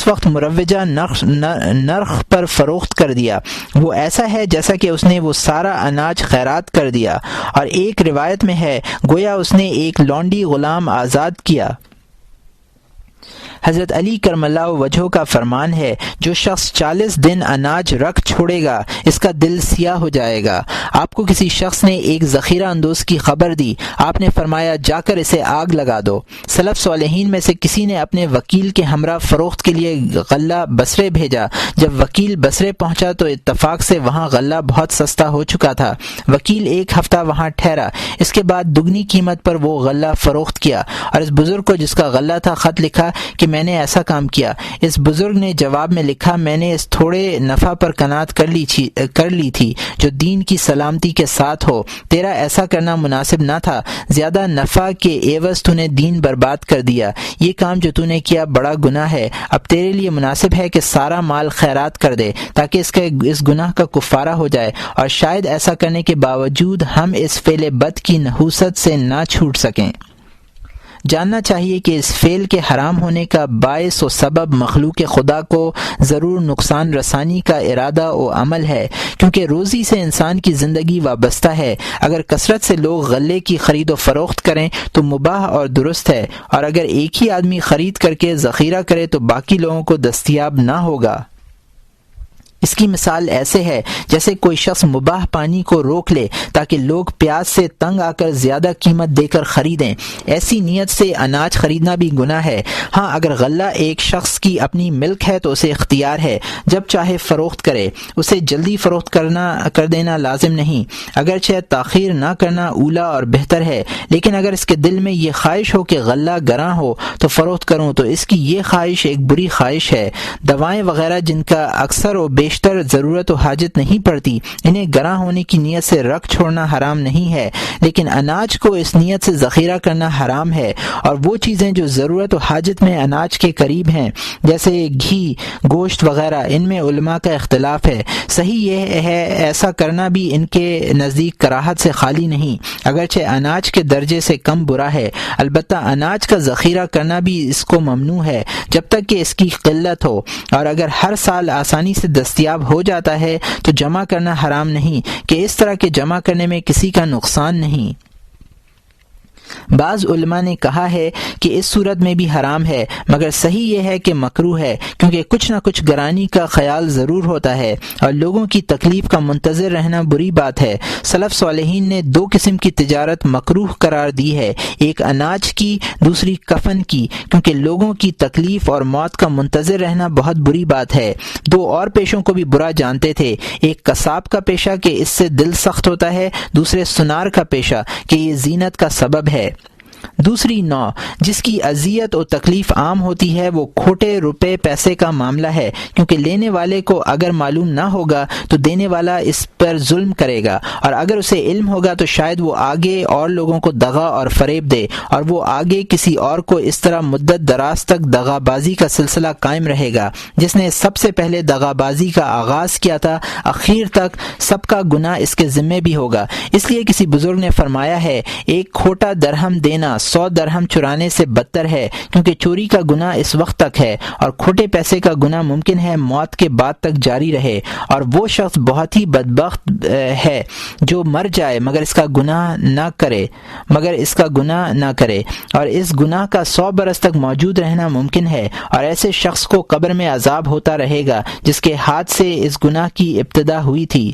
A: وقت مروجہ نرخ پر فروخت کر دیا، وہ ایسا ہے جیسا کہ اس نے وہ سارا اناج خیرات کر دیا۔ اور ایک روایت میں ہے، گویا اس نے ایک لونڈی غلام آزاد کیا۔ حضرت علی کرم اللہ وجہہ کا فرمان ہے، جو شخص 40 دن اناج رکھ چھوڑے گا اس کا دل سیاہ ہو جائے گا۔ آپ کو کسی شخص نے ایک ذخیرہ اندوز کی خبر دی، آپ نے فرمایا جا کر اسے آگ لگا دو۔ سلف صالحین میں سے کسی نے اپنے وکیل کے ہمراہ فروخت کے لیے غلہ بصرے بھیجا۔ جب وکیل بصرے پہنچا تو اتفاق سے وہاں غلہ بہت سستا ہو چکا تھا۔ وکیل ایک ہفتہ وہاں ٹھہرا، اس کے بعد دگنی قیمت پر وہ غلہ فروخت کیا، اور اس بزرگ کو جس کا غلہ تھا خط لکھا کہ میں نے ایسا کام کیا۔ اس بزرگ نے جواب میں لکھا، میں نے اس تھوڑے نفع پر قناعت کر لی تھی جو دین کی سلامتی کے ساتھ ہو۔ تیرا ایسا کرنا مناسب نہ تھا، زیادہ نفع کے عوض تو نے دین برباد کر دیا۔ یہ کام جو تو نے کیا بڑا گناہ ہے، اب تیرے لیے مناسب ہے کہ سارا مال خیرات کر دے تاکہ اس گناہ کا کفارہ ہو جائے، اور شاید ایسا کرنے کے باوجود ہم اس فعل بد کی نحوست سے نہ چھوٹ سکیں۔ جاننا چاہیے کہ اس فعل کے حرام ہونے کا باعث و سبب مخلوق خدا کو ضرور نقصان رسانی کا ارادہ و عمل ہے، کیونکہ روزی سے انسان کی زندگی وابستہ ہے۔ اگر کثرت سے لوگ غلے کی خرید و فروخت کریں تو مباح اور درست ہے، اور اگر ایک ہی آدمی خرید کر کے ذخیرہ کرے تو باقی لوگوں کو دستیاب نہ ہوگا۔ اس کی مثال ایسے ہے جیسے کوئی شخص مباح پانی کو روک لے تاکہ لوگ پیاس سے تنگ آ کر زیادہ قیمت دے کر خریدیں۔ ایسی نیت سے اناج خریدنا بھی گناہ ہے۔ ہاں، اگر غلہ ایک شخص کی اپنی ملک ہے تو اسے اختیار ہے، جب چاہے فروخت کرے، اسے جلدی فروخت کر دینا لازم نہیں، اگرچہ تاخیر نہ کرنا اولیٰ اور بہتر ہے۔ لیکن اگر اس کے دل میں یہ خواہش ہو کہ غلہ گراں ہو تو فروخت کروں، تو اس کی یہ خواہش ایک بری خواہش ہے۔ دوائیں وغیرہ جن کا اکثر و بیشتر ضرورت و حاجت نہیں پڑتی، انہیں گراں ہونے کی نیت سے رکھ چھوڑنا حرام نہیں ہے، لیکن اناج کو اس نیت سے ذخیرہ کرنا حرام ہے۔ اور وہ چیزیں جو ضرورت و حاجت میں اناج کے قریب ہیں، جیسے گھی، گوشت وغیرہ، ان میں علماء کا اختلاف ہے۔ صحیح یہ ہے ایسا کرنا بھی ان کے نزدیک کراہت سے خالی نہیں، اگرچہ اناج کے درجے سے کم برا ہے۔ البتہ اناج کا ذخیرہ کرنا بھی اس کو ممنوع ہے جب تک کہ اس کی قلت ہو، اور اگر ہر سال آسانی سے دستیاب ہو جاتا ہے تو جمع کرنا حرام نہیں، کہ اس طرح کے جمع کرنے میں کسی کا نقصان نہیں۔ بعض علماء نے کہا ہے کہ اس صورت میں بھی حرام ہے، مگر صحیح یہ ہے کہ مکروہ ہے، کیونکہ کچھ نہ کچھ گرانی کا خیال ضرور ہوتا ہے، اور لوگوں کی تکلیف کا منتظر رہنا بری بات ہے۔ سلف صالحین نے 2 قسم کی تجارت مکروہ قرار دی ہے، ایک اناج کی، دوسری کفن کی، کیونکہ لوگوں کی تکلیف اور موت کا منتظر رہنا بہت بری بات ہے۔ 2 اور پیشوں کو بھی برا جانتے تھے، ایک قصاب کا پیشہ کہ اس سے دل سخت ہوتا ہے، دوسرے سنار کا پیشہ کہ یہ زینت کا سبب ہے۔ دوسری نوع جس کی اذیت و تکلیف عام ہوتی ہے وہ کھوٹے روپے پیسے کا معاملہ ہے، کیونکہ لینے والے کو اگر معلوم نہ ہوگا تو دینے والا اس پر ظلم کرے گا، اور اگر اسے علم ہوگا تو شاید وہ آگے اور لوگوں کو دغا اور فریب دے، اور وہ آگے کسی اور کو اس طرح مدت دراز تک دغا بازی کا سلسلہ قائم رہے گا۔ جس نے سب سے پہلے دغا بازی کا آغاز کیا تھا، اخیر تک سب کا گناہ اس کے ذمے بھی ہوگا۔ اس لیے کسی بزرگ نے فرمایا ہے، ایک کھوٹا درہم دینا 100 درہم چرانے سے بدتر ہے، کیونکہ چوری کا گناہ اس وقت تک ہے، اور کھوٹے پیسے کا گناہ ممکن ہے موت کے بعد تک جاری رہے، اور وہ شخص بہت ہی بدبخت ہے جو مر جائے مگر اس کا گناہ نہ کرے، اور اس گناہ کا 100 برس تک موجود رہنا ممکن ہے، اور ایسے شخص کو قبر میں عذاب ہوتا رہے گا جس کے ہاتھ سے اس گناہ کی ابتدا ہوئی تھی۔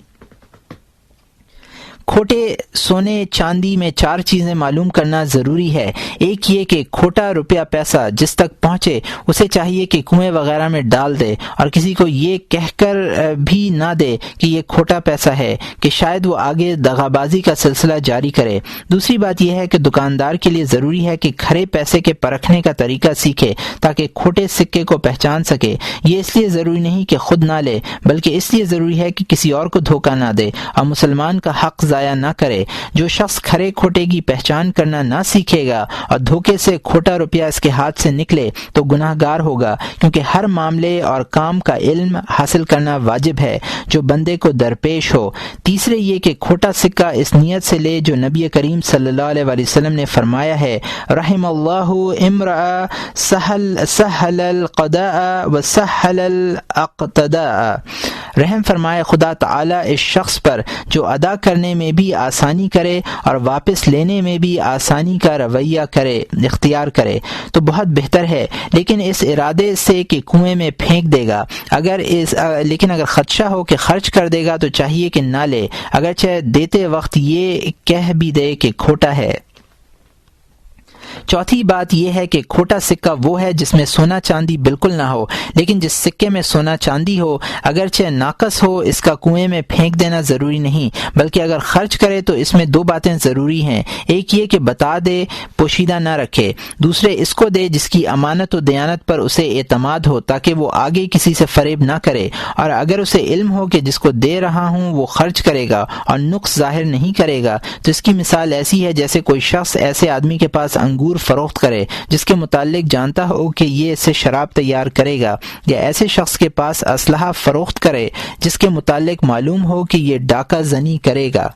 A: کھوٹے سونے چاندی میں 4 چیزیں معلوم کرنا ضروری ہے۔ ایک یہ کہ کھوٹا روپیہ پیسہ جس تک پہنچے اسے چاہیے کہ کنویں وغیرہ میں ڈال دے اور کسی کو یہ کہہ کر بھی نہ دے کہ یہ کھوٹا پیسہ ہے کہ شاید وہ آگے دغابازی کا سلسلہ جاری کرے۔ دوسری بات یہ ہے کہ دکاندار کے لیے ضروری ہے کہ کھرے پیسے کے پرکھنے کا طریقہ سیکھے تاکہ کھوٹے سکے کو پہچان سکے۔ یہ اس لیے ضروری نہیں کہ خود نہ لے بلکہ اس لیے ضروری ہے کہ کسی اور کو دھوکہ نہ دے اور مسلمان کا حق ضائع نہ کرے۔ جو شخص کھرے کھوٹے کی پہچان کرنا نہ سیکھے گا اور دھوکے سے کھوٹا روپیہ اس کے ہاتھ سے نکلے تو گناہ گار ہوگا، کیونکہ ہر معاملے اور کام کا علم حاصل کرنا واجب ہے جو بندے کو درپیش ہو۔ تیسرے یہ کہ کھوٹا سکہ اس نیت سے لے جو نبی کریم صلی اللہ علیہ وسلم نے فرمایا ہے، رحم اللہ امرأ سہل القضاء و سہل الاقتداء، رحم فرمائے خدا تعالی اس شخص پر جو ادا کرنے میں بھی آسانی کرے اور واپس لینے میں بھی آسانی کا رویہ اختیار کرے تو بہت بہتر ہے، لیکن اس ارادے سے کہ کنویں میں پھینک دے گا۔ لیکن اگر خدشہ ہو کہ خرچ کر دے گا تو چاہیے کہ نہ لے، اگرچہ دیتے وقت یہ کہہ بھی دے کہ کھوٹا ہے۔ چوتھی بات یہ ہے کہ کھوٹا سکہ وہ ہے جس میں سونا چاندی بالکل نہ ہو، لیکن جس سکے میں سونا چاندی ہو اگرچہ ناقص ہو اس کا کنویں میں پھینک دینا ضروری نہیں، بلکہ اگر خرچ کرے تو اس میں 2 باتیں ضروری ہیں۔ ایک یہ کہ بتا دے، پوشیدہ نہ رکھے، دوسرے اس کو دے جس کی امانت و دیانت پر اسے اعتماد ہو تاکہ وہ آگے کسی سے فریب نہ کرے، اور اگر اسے علم ہو کہ جس کو دے رہا ہوں وہ خرچ کرے گا اور نقص ظاہر نہیں کرے گا تو اس کی مثال ایسی ہے جیسے کوئی شخص ایسے آدمی کے پاس انگور فروخت کرے جس کے متعلق جانتا ہو کہ یہ اس سے شراب تیار کرے گا، یا ایسے شخص کے پاس اسلحہ فروخت کرے جس کے متعلق معلوم ہو کہ یہ ڈاکہ زنی کرے گا۔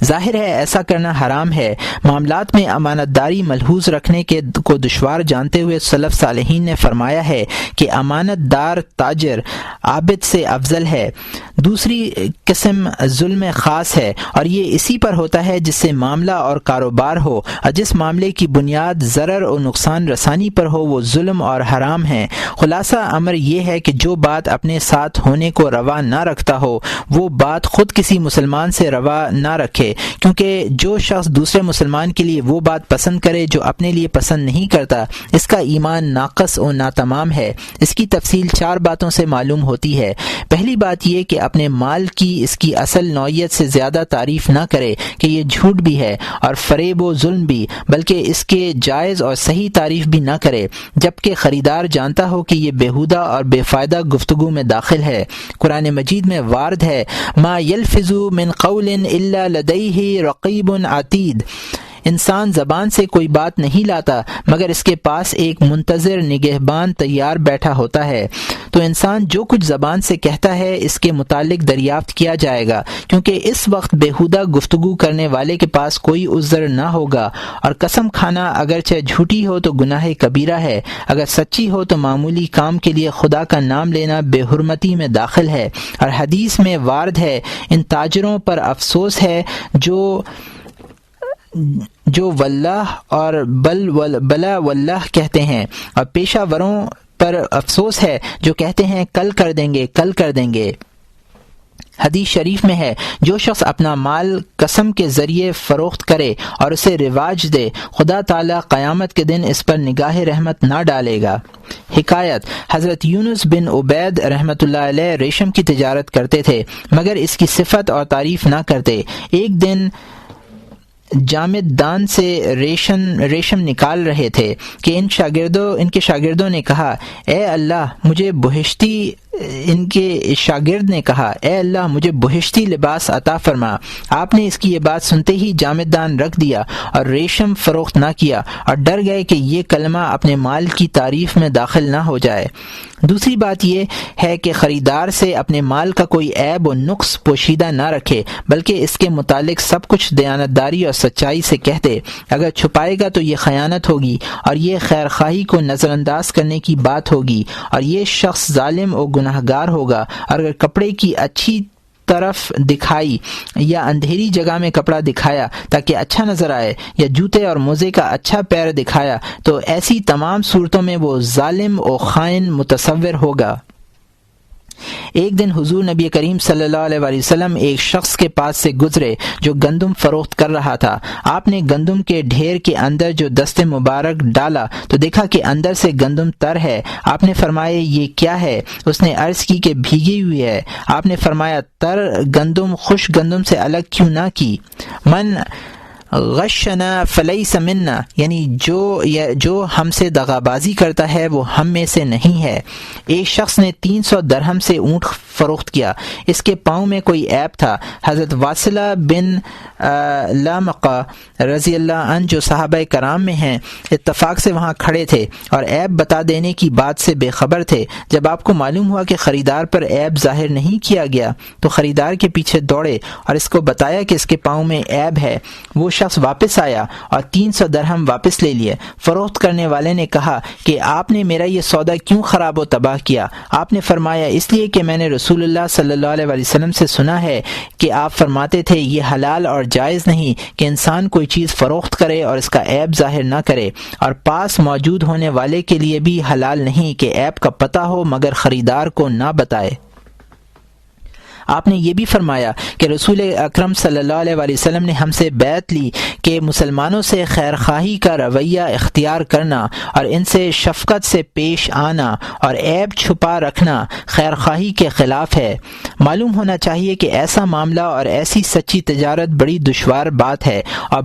A: ظاہر ہے ایسا کرنا حرام ہے۔ معاملات میں امانت داری ملحوظ رکھنے کو دشوار جانتے ہوئے سلف صالحین نے فرمایا ہے کہ امانت دار تاجر عابد سے افضل ہے۔ دوسری قسم ظلم خاص ہے اور یہ اسی پر ہوتا ہے جس سے معاملہ اور کاروبار ہو، اور جس معاملے کی بنیاد ضرر اور نقصان رسانی پر ہو وہ ظلم اور حرام ہے۔ خلاصہ امر یہ ہے کہ جو بات اپنے ساتھ ہونے کو روا نہ رکھتا ہو وہ بات خود کسی مسلمان سے روا نہ رکھے، کیونکہ جو شخص دوسرے مسلمان کے لیے وہ بات پسند کرے جو اپنے لیے پسند نہیں کرتا اس کا ایمان ناقص و ناتمام ہے۔ اس کی تفصیل 4 باتوں سے معلوم ہوتی ہے۔ پہلی بات یہ کہ اپنے مال کی اس کی اصل نوعیت سے زیادہ تعریف نہ کرے کہ یہ جھوٹ بھی ہے اور فریب و ظلم بھی، بلکہ اس کے جائز اور صحیح تعریف بھی نہ کرے جبکہ خریدار جانتا ہو کہ یہ بیہودہ اور بے فائدہ گفتگو میں داخل ہے۔ قرآن مجید میں وارد ہے ما یلفظ من قول الا لدیہ رقیب عتید، انسان زبان سے کوئی بات نہیں لاتا مگر اس کے پاس ایک منتظر نگہبان تیار بیٹھا ہوتا ہے۔ تو انسان جو کچھ زبان سے کہتا ہے اس کے متعلق دریافت کیا جائے گا، کیونکہ اس وقت بیہودہ گفتگو کرنے والے کے پاس کوئی عذر نہ ہوگا، اور قسم کھانا اگرچہ جھوٹی ہو تو گناہ کبیرہ ہے، اگر سچی ہو تو معمولی کام کے لیے خدا کا نام لینا بے حرمتی میں داخل ہے۔ اور حدیث میں وارد ہے ان تاجروں پر افسوس ہے جو واللہ اور بلا واللہ کہتے ہیں، اور پیشہ وروں پر افسوس ہے جو کہتے ہیں کل کر دیں گے۔ حدیث شریف میں ہے جو شخص اپنا مال قسم کے ذریعے فروخت کرے اور اسے رواج دے خدا تعالیٰ قیامت کے دن اس پر نگاہ رحمت نہ ڈالے گا۔ حکایت: حضرت یونس بن عبید رحمۃ اللہ علیہ ریشم کی تجارت کرتے تھے مگر اس کی صفت اور تعریف نہ کرتے۔ ایک دن جامد دان سے ریشم نکال رہے تھے کہ ان کے شاگردوں نے کہا اے اللہ مجھے بہشتی لباس عطا فرما۔ آپ نے اس کی یہ بات سنتے ہی جامد دان رکھ دیا اور ریشم فروخت نہ کیا، اور ڈر گئے کہ یہ کلمہ اپنے مال کی تعریف میں داخل نہ ہو جائے۔ دوسری بات یہ ہے کہ خریدار سے اپنے مال کا کوئی عیب و نقص پوشیدہ نہ رکھے، بلکہ اس کے متعلق سب کچھ دیانتداری اور سچائی سے کہہ دے۔ اگر چھپائے گا تو یہ خیانت ہوگی اور یہ خیر خواہی کو نظر انداز کرنے کی بات ہوگی، اور یہ شخص ظالم و گناہ گار ہوگا۔ اگر کپڑے کی اچھی طرف دکھائی یا اندھیری جگہ میں کپڑا دکھایا تاکہ اچھا نظر آئے، یا جوتے اور موزے کا اچھا پیر دکھایا، تو ایسی تمام صورتوں میں وہ ظالم و خائن متصور ہوگا۔ ایک دن حضور نبی کریم صلی اللہ علیہ وآلہ وسلم ایک شخص کے پاس سے گزرے جو گندم فروخت کر رہا تھا۔ آپ نے گندم کے ڈھیر کے اندر جو دست مبارک ڈالا تو دیکھا کہ اندر سے گندم تر ہے۔ آپ نے فرمایا یہ کیا ہے؟ اس نے عرض کی کہ بھیگی ہوئی ہے۔ آپ نے فرمایا تر گندم خشک گندم سے الگ کیوں نہ کی؟ من غشنا فلیس منا، یعنی جو ہم سے دغابازی کرتا ہے وہ ہم میں سے نہیں ہے۔ ایک شخص نے 300 درہم سے اونٹ فروخت کیا، اس کے پاؤں میں کوئی عیب تھا۔ حضرت واصلہ بن لامقہ رضی اللہ عنہ جو صحابہ کرام میں ہیں اتفاق سے وہاں کھڑے تھے اور عیب بتا دینے کی بات سے بے خبر تھے۔ جب آپ کو معلوم ہوا کہ خریدار پر عیب ظاہر نہیں کیا گیا تو خریدار کے پیچھے دوڑے اور اس کو بتایا کہ اس کے پاؤں میں عیب ہے۔ وہ شخص واپس آیا اور 300 درہم واپس لے لیے۔ فروخت کرنے والے نے کہا کہ آپ نے میرا یہ سودا کیوں خراب و تباہ کیا؟ آپ نے فرمایا اس لیے کہ میں نے رسول اللہ صلی اللہ علیہ وآلہ وسلم سے سنا ہے کہ آپ فرماتے تھے یہ حلال اور جائز نہیں کہ انسان کوئی چیز فروخت کرے اور اس کا عیب ظاہر نہ کرے، اور پاس موجود ہونے والے کے لیے بھی حلال نہیں کہ عیب کا پتہ ہو مگر خریدار کو نہ بتائے۔ آپ نے یہ بھی فرمایا کہ رسول اکرم صلی اللہ علیہ وآلہ وسلم نے ہم سے بیعت لی کہ مسلمانوں سے خیرخواہی کا رویہ اختیار کرنا اور ان سے شفقت سے پیش آنا اور عیب چھپا رکھنا خیرخواہی کے خلاف ہے۔ معلوم ہونا چاہیے کہ ایسا معاملہ اور ایسی سچی تجارت بڑی دشوار بات ہے اور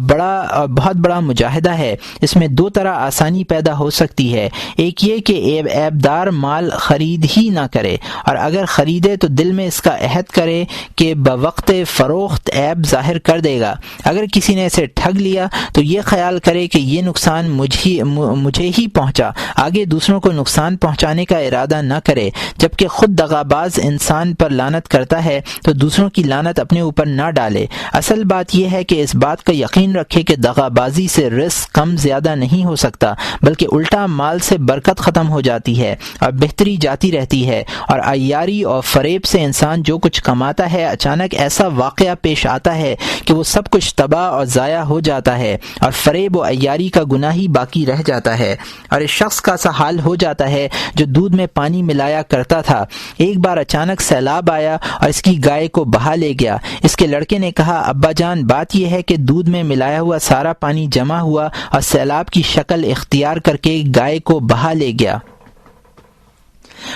A: بہت بڑا مجاہدہ ہے۔ اس میں دو طرح آسانی پیدا ہو سکتی ہے، ایک یہ کہ عیبدار مال خرید ہی نہ کرے، اور اگر خریدے تو دل میں اس کا عہد کرے کہ بوقت فروخت عیب ظاہر کر دے گا۔ اگر کسی نے اسے ٹھگ لیا تو یہ خیال کرے کہ یہ نقصان مجھے ہی پہنچا، آگے دوسروں کو نقصان پہنچانے کا ارادہ نہ کرے۔ جبکہ خود دغاباز انسان پر لعنت کرتا ہے تو دوسروں کی لعنت اپنے اوپر نہ ڈالے۔ اصل بات یہ ہے کہ اس بات کا یقین رکھے کہ دغابازی سے رزق کم زیادہ نہیں ہو سکتا، بلکہ الٹا مال سے برکت ختم ہو جاتی ہے اور بہتری جاتی رہتی ہے، اور عیاری اور فریب سے انسان جو کچھ کماتا ہے اچانک ایسا واقعہ پیش آتا ہے کہ وہ سب کچھ تباہ اور ضائع ہو جاتا ہے اور فریب و عیاری کا گناہ ہی باقی رہ جاتا ہے۔ اور اس شخص کا سا حال ہو جاتا ہے جو دودھ میں پانی ملایا کرتا تھا، ایک بار اچانک سیلاب آیا اور اس کی گائے کو بہا لے گیا۔ اس کے لڑکے نے کہا ابا جان بات یہ ہے کہ دودھ میں ملایا ہوا سارا پانی جمع ہوا اور سیلاب کی شکل اختیار کر کے گائے کو بہا لے گیا۔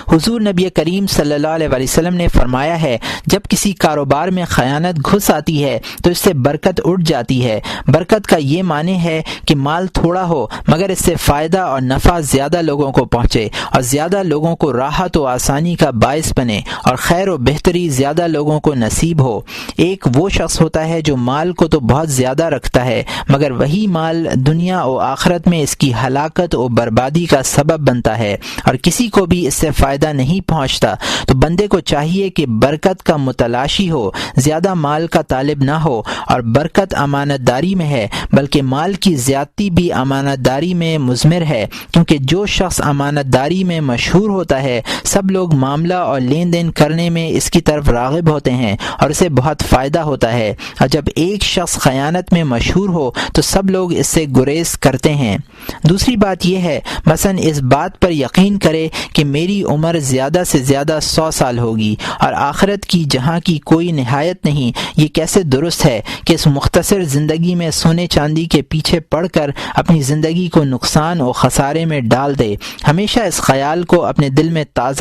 A: حضور نبی کریم صلی اللہ علیہ وآلہ وسلم نے فرمایا ہے جب کسی کاروبار میں خیانت گھس آتی ہے تو اس سے برکت اٹھ جاتی ہے۔ برکت کا یہ معنی ہے کہ مال تھوڑا ہو مگر اس سے فائدہ اور نفع زیادہ لوگوں کو پہنچے اور زیادہ لوگوں کو راحت و آسانی کا باعث بنے اور خیر و بہتری زیادہ لوگوں کو نصیب ہو۔ ایک وہ شخص ہوتا ہے جو مال کو تو بہت زیادہ رکھتا ہے مگر وہی مال دنیا و آخرت میں اس کی ہلاکت و بربادی کا سبب بنتا ہے اور کسی کو بھی اس سے فائدہ نہیں پہنچتا۔ تو بندے کو چاہیے کہ برکت کا متلاشی ہو، زیادہ مال کا طالب نہ ہو، اور برکت امانت داری میں ہے بلکہ مال کی زیادتی بھی امانت داری میں مضمر ہے، کیونکہ جو شخص امانت داری میں مشہور ہوتا ہے سب لوگ معاملہ اور لین دین کرنے میں اس کی طرف راغب ہوتے ہیں اور اسے بہت فائدہ ہوتا ہے، اور جب ایک شخص خیانت میں مشہور ہو تو سب لوگ اس سے گریز کرتے ہیں۔ دوسری بات یہ ہے مثلا اس بات پر یقین کرے کہ میری عمر زیادہ سے زیادہ 100 سال ہوگی اور آخرت کی جہاں کی کوئی نہایت نہیں، یہ کیسے درست ہے کہ اس مختصر زندگی میں سونے چاندی کے پیچھے پڑ کر اپنی زندگی کو نقصان اور خسارے میں ڈال دے۔ ہمیشہ اس خیال کو اپنے دل میں تازہ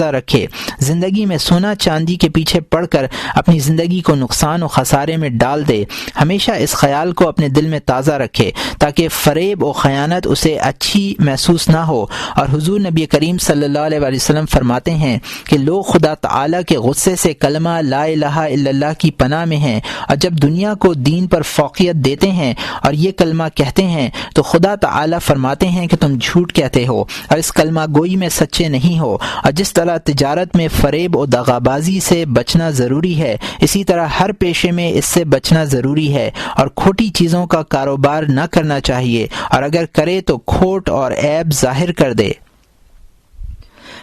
A: رکھے، زندگی میں سونا چاندی کے پیچھے پڑ کر اپنی زندگی کو نقصان اور خسارے میں ڈال دے۔ ہمیشہ اس خیال کو اپنے دل میں تازہ رکھے تاکہ فریب و خیانت اسے اچھی محسوس نہ ہو۔ اور حضور نبی کریم صلی اللہ علیہ وآلہ وسلم فرماتے ہیں کہ لوگ خدا تعالیٰ کے غصے سے کلمہ لا الہ الا اللہ کی پناہ میں ہیں، اور جب دنیا کو دین پر فوقیت دیتے ہیں اور یہ کلمہ کہتے ہیں تو خدا تعالیٰ فرماتے ہیں کہ تم جھوٹ کہتے ہو اور اس کلمہ گوئی میں سچے نہیں ہو۔ اور جس طرح تجارت میں فریب و دغابازی سے بچنا ضروری ہے اسی طرح ہر پیشے میں اس سے بچنا ضروری ہے، اور کھوٹی چیزوں کا کاروبار نہ کرنا چاہیے، اور اگر کرے تو کھوٹ اور عیب ظاہر کر دے۔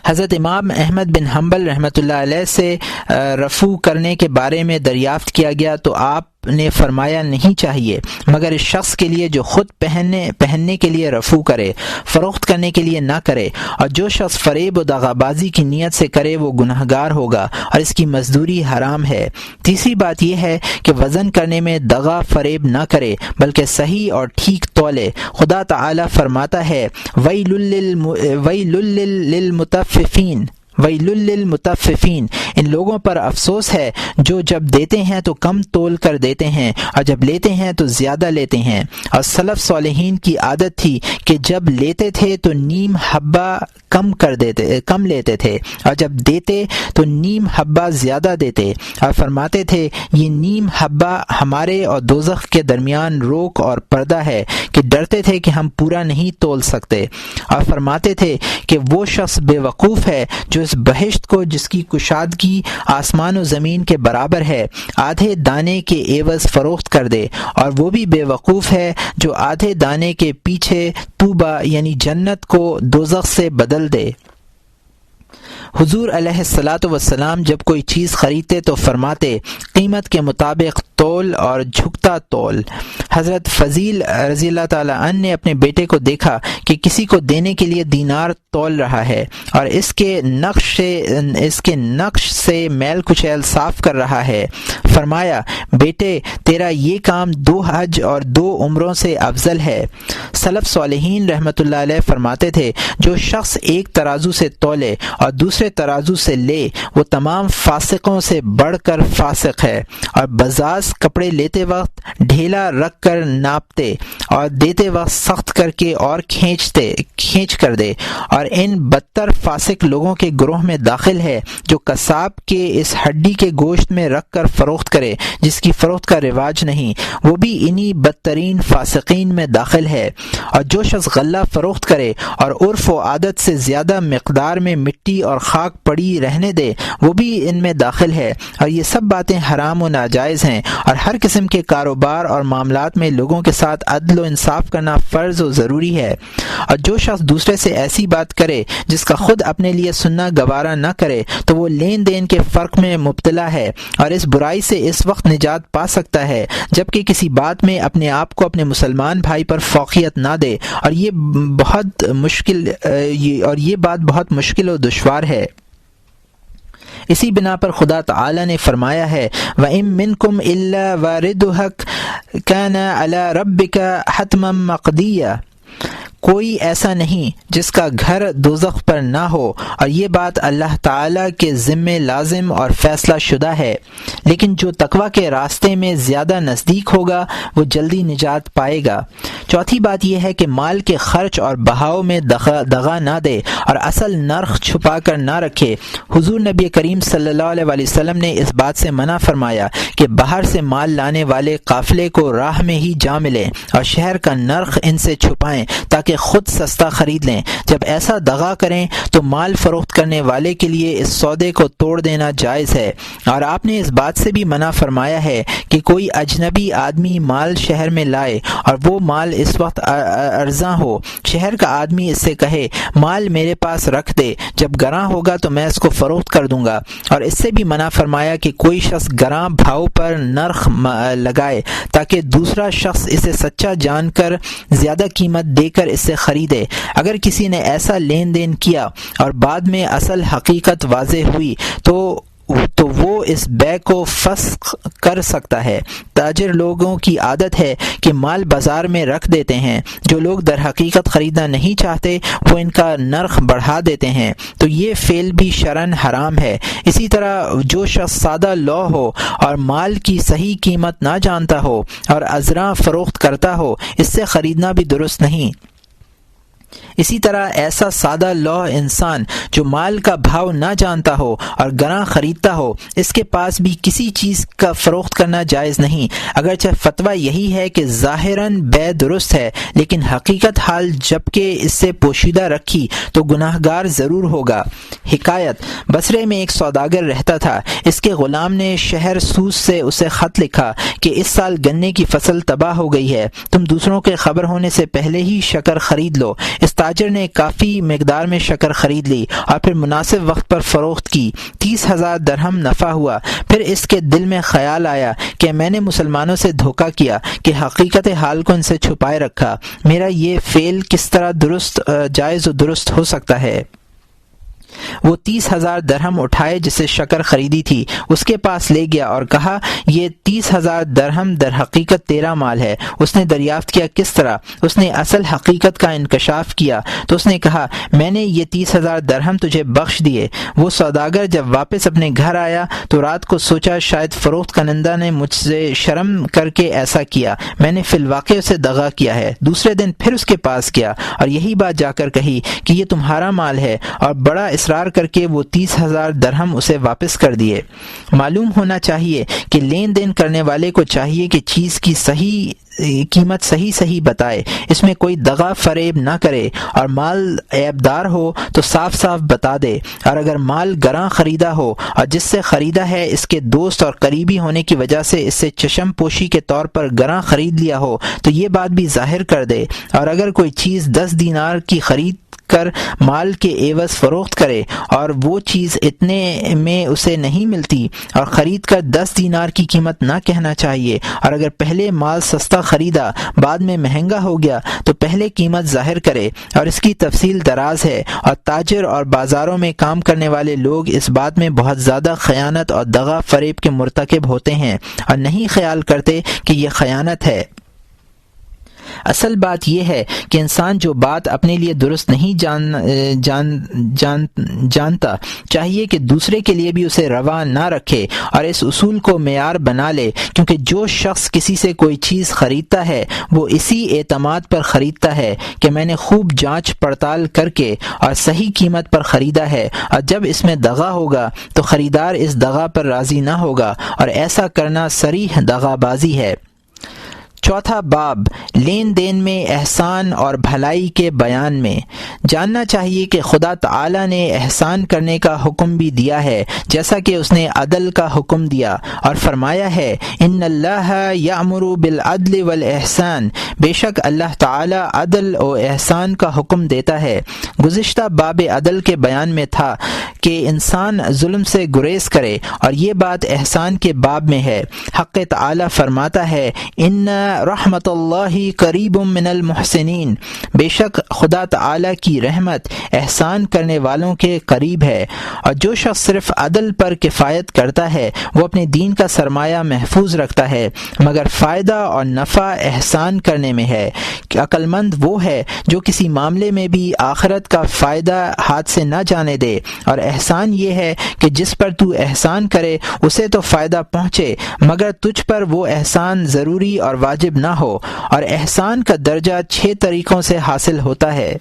A: حضرت امام احمد بن حنبل رحمۃ اللہ علیہ سے رفع کرنے کے بارے میں دریافت کیا گیا تو آپ نے فرمایا نہیں چاہیے مگر اس شخص کے لیے جو خود پہننے کے لیے رفو کرے، فروخت کرنے کے لیے نہ کرے، اور جو شخص فریب و دغابازی کی نیت سے کرے وہ گنہگار ہوگا اور اس کی مزدوری حرام ہے۔ تیسری بات یہ ہے کہ وزن کرنے میں دغا فریب نہ کرے بلکہ صحیح اور ٹھیک تولے۔ خدا تعالی فرماتا ہے وَيْلٌ لِّلْمُطَفِّفِينَ وَيْلٌ لِّلْمُطَفِّفِينَ، ان لوگوں پر افسوس ہے جو جب دیتے ہیں تو کم تول کر دیتے ہیں اور جب لیتے ہیں تو زیادہ لیتے ہیں۔ اور سلف صالحین کی عادت تھی کہ جب لیتے تھے تو نیم حبہ کم لیتے تھے اور جب دیتے تو نیم حبہ زیادہ دیتے، اور فرماتے تھے یہ نیم حبہ ہمارے اور دوزخ کے درمیان روک اور پردہ ہے کہ ڈرتے تھے کہ ہم پورا نہیں تول سکتے، اور فرماتے تھے کہ وہ شخص بے وقوف ہے جو اس بہشت کو جس کی کشادگی آسمان و زمین کے برابر ہے آدھے دانے کے عوض فروخت کر دے، اور وہ بھی بے وقوف ہے جو آدھے دانے کے پیچھے توبہ یعنی جنت کو دوزخ سے بدل دے۔ حضور علیہ الصلاۃ والسلام جب کوئی چیز خریدتے تو فرماتے قیمت کے مطابق تول اور جھکتا تول۔ حضرت فضیل رضی اللہ تعالی عنہ نے اپنے بیٹے کو دیکھا کہ کسی کو دینے کے لیے دینار تول رہا ہے اور اس کے نقش سے میل کچیل صاف کر رہا ہے۔ فرمایا بیٹے تیرا یہ کام 2 حج اور 2 عمروں سے افضل ہے۔ سلف صالحین رحمۃ اللہ علیہ فرماتے تھے جو شخص ایک ترازو سے تولے اور دوسرے ترازو سے لے وہ تمام فاسقوں سے بڑھ کر فاسق ہے، اور بزاز کپڑے لیتے وقت ڈھیلا رکھ کر ناپتے اور دیتے وقت سخت کر کے اور کھینچ کر دے، اور ان بدتر فاسق لوگوں کے گروہ میں داخل ہے جو قصاب کے اس ہڈی کے گوشت میں رکھ کر فروخت کرے جس کی فروخت کا رواج نہیں، وہ بھی انہی بدترین فاسقین میں داخل ہے۔ اور جو شخص غلہ فروخت کرے اور عرف و عادت سے زیادہ مقدار میں مٹی اور خاک پڑی رہنے دے وہ بھی ان میں داخل ہے، اور یہ سب باتیں حرام و ناجائز ہیں، اور ہر قسم کے کاروبار اور معاملات میں لوگوں کے ساتھ عدل و انصاف کرنا فرض و ضروری ہے۔ اور جو شخص دوسرے سے ایسی بات کرے جس کا خود اپنے لیے سننا گوارا نہ کرے تو وہ لین دین کے فرق میں مبتلا ہے، اور اس برائی سے اس وقت نجات پا سکتا ہے جبکہ کسی بات میں اپنے آپ کو اپنے مسلمان بھائی پر فوقیت نہ دے، اور یہ بات بہت مشکل و دشوار ہے۔ اسی بنا پر خدا تعالی نے فرمایا ہے وَإِن مِّنكُمْ إِلَّا وَارِدُهَا كَانَ عَلَى رَبِّكَ حَتْمًا مَّقْضِيًّا، کوئی ایسا نہیں جس کا گھر دوزخ پر نہ ہو، اور یہ بات اللہ تعالی کے ذمے لازم اور فیصلہ شدہ ہے، لیکن جو تقوی کے راستے میں زیادہ نزدیک ہوگا وہ جلدی نجات پائے گا۔ چوتھی بات یہ ہے کہ مال کے خرچ اور بہاؤ میں دغا نہ دے اور اصل نرخ چھپا کر نہ رکھے۔ حضور نبی کریم صلی اللہ علیہ وسلم نے اس بات سے منع فرمایا کہ باہر سے مال لانے والے قافلے کو راہ میں ہی جا ملیں اور شہر کا نرخ ان سے چھپائیں تاکہ خود سستا خرید لیں۔ جب ایسا دغا کریں تو مال فروخت کرنے والے کے لیے اس سودے کو توڑ دینا جائز ہے، اور آپ نے اس بات سے بھی منع فرمایا ہے کہ کوئی اجنبی آدمی مال شہر میں لائے اور وہ مال اس وقت ارزاں ہو، شہر کا آدمی اس سے کہے مال میرے پاس رکھ دے، جب گراں ہوگا تو میں اس کو فروخت کر دوں گا، اور اس سے بھی منع فرمایا کہ کوئی شخص گراں بھاؤ پر نرخ لگائے تاکہ دوسرا شخص اسے سچا جان کر زیادہ قیمت دے کر اس سے خریدے۔ اگر کسی نے ایسا لین دین کیا اور بعد میں اصل حقیقت واضح ہوئی تو وہ اس بے کو فسخ کر سکتا ہے۔ تاجر لوگوں کی عادت ہے کہ مال بازار میں رکھ دیتے ہیں، جو لوگ در حقیقت خریدنا نہیں چاہتے وہ ان کا نرخ بڑھا دیتے ہیں، تو یہ فعل بھی شرعاً حرام ہے۔ اسی طرح جو شخص سادہ لو ہو اور مال کی صحیح قیمت نہ جانتا ہو اور ازراں فروخت کرتا ہو اس سے خریدنا بھی درست نہیں۔ اسی طرح ایسا سادہ لوح انسان جو مال کا بھاؤ نہ جانتا ہو اور گراں خریدتا ہو اس کے پاس بھی کسی چیز کا فروخت کرنا جائز نہیں، اگرچہ فتویٰ یہی ہے کہ ظاہراً بے درست ہے لیکن حقیقت حال جبکہ اس سے پوشیدہ رکھی تو گناہگار ضرور ہوگا۔ حکایت: بصرے میں ایک سوداگر رہتا تھا، اس کے غلام نے شہر سوس سے اسے خط لکھا کہ اس سال گنے کی فصل تباہ ہو گئی ہے، تم دوسروں کے خبر ہونے سے پہلے ہی شکر خرید لو۔ اس تاجر نے کافی مقدار میں شکر خرید لی اور پھر مناسب وقت پر فروخت کی۔ 30,000 درہم نفع ہوا۔ پھر اس کے دل میں خیال آیا کہ میں نے مسلمانوں سے دھوکہ کیا کہ حقیقت حال کو ان سے چھپائے رکھا۔ میرا یہ فعل کس طرح جائز و درست ہو سکتا ہے؟ وہ 30,000 درہم اٹھائے جسے شکر خریدی تھی، اس کے پاس لے گیا اور کہا یہ 30,000 درہم در حقیقت تیرا مال ہے۔ اس نے دریافت کیا کس طرح؟ اس نے اصل حقیقت کا انکشاف کیا تو اس نے کہا میں نے یہ 30,000 درہم تجھے بخش دیے۔ وہ سوداگر جب واپس اپنے گھر آیا تو رات کو سوچا شاید فروخت کنندہ نے مجھ سے شرم کر کے ایسا کیا، میں نے فی الواقع اسے دغا کیا ہے۔ دوسرے دن پھر اس کے پاس گیا اور یہی بات جا کر کہی کہ یہ تمہارا مال ہے، اور بڑا اصرار کر کے وہ 30,000 درہم اسے واپس کر دیے۔ معلوم ہونا چاہیے کہ لین دین کرنے والے کو چاہیے کہ چیز کی قیمت صحیح بتائے، اس میں کوئی دغا فریب نہ کرے، اور مال عیبدار ہو تو صاف صاف بتا دے، اور اگر مال گراں خریدا ہو اور جس سے خریدا ہے اس کے دوست اور قریبی ہونے کی وجہ سے اس سے چشم پوشی کے طور پر گراں خرید لیا ہو تو یہ بات بھی ظاہر کر دے، اور اگر کوئی چیز 10 دینار کی خرید کر مال کے عوض فروخت کرے اور وہ چیز اتنے میں اسے نہیں ملتی اور خرید کر 10 دینار کی قیمت نہ کہنا چاہیے، اور اگر پہلے مال سستا خریدا بعد میں مہنگا ہو گیا تو پہلے قیمت ظاہر کرے، اور اس کی تفصیل دراز ہے، اور تاجر اور بازاروں میں کام کرنے والے لوگ اس بات میں بہت زیادہ خیانت اور دغا فریب کے مرتکب ہوتے ہیں اور نہیں خیال کرتے کہ یہ خیانت ہے۔ اصل بات یہ ہے کہ انسان جو بات اپنے لیے درست نہیں جانتا چاہیے کہ دوسرے کے لیے بھی اسے روا نہ رکھے اور اس اصول کو معیار بنا لے، کیونکہ جو شخص کسی سے کوئی چیز خریدتا ہے وہ اسی اعتماد پر خریدتا ہے کہ میں نے خوب جانچ پڑتال کر کے اور صحیح قیمت پر خریدا ہے، اور جب اس میں دغا ہوگا تو خریدار اس دغا پر راضی نہ ہوگا، اور ایسا کرنا صریح دغا بازی ہے۔ چوتھا باب لین دین میں احسان اور بھلائی کے بیان میں۔ جاننا چاہیے کہ خدا تعالی نے احسان کرنے کا حکم بھی دیا ہے جیسا کہ اس نے عدل کا حکم دیا، اور فرمایا ہے ان اللہ یأمر بالعدل والاحسان، بے شک اللہ تعالی عدل و احسان کا حکم دیتا ہے۔ گزشتہ باب عدل کے بیان میں تھا کہ انسان ظلم سے گریز کرے، اور یہ بات احسان کے باب میں ہے۔ حق تعالی فرماتا ہے ان رحمت اللہ قریب من المحسنین، بے شک خدا تعالی کی رحمت احسان کرنے والوں کے قریب ہے، اور جو شخص صرف عدل پر کفایت کرتا ہے وہ اپنے دین کا سرمایہ محفوظ رکھتا ہے، مگر فائدہ اور نفع احسان کرنے میں ہے۔ عقل مند وہ ہے جو کسی معاملے میں بھی آخرت کا فائدہ ہاتھ سے نہ جانے دے، اور احسان یہ ہے کہ جس پر تو احسان کرے اسے تو فائدہ پہنچے مگر تجھ پر وہ احسان ضروری اور واجب نہ ہو، اور احسان کا درجہ 6 طریقوں سے حاصل ہوتا ہے۔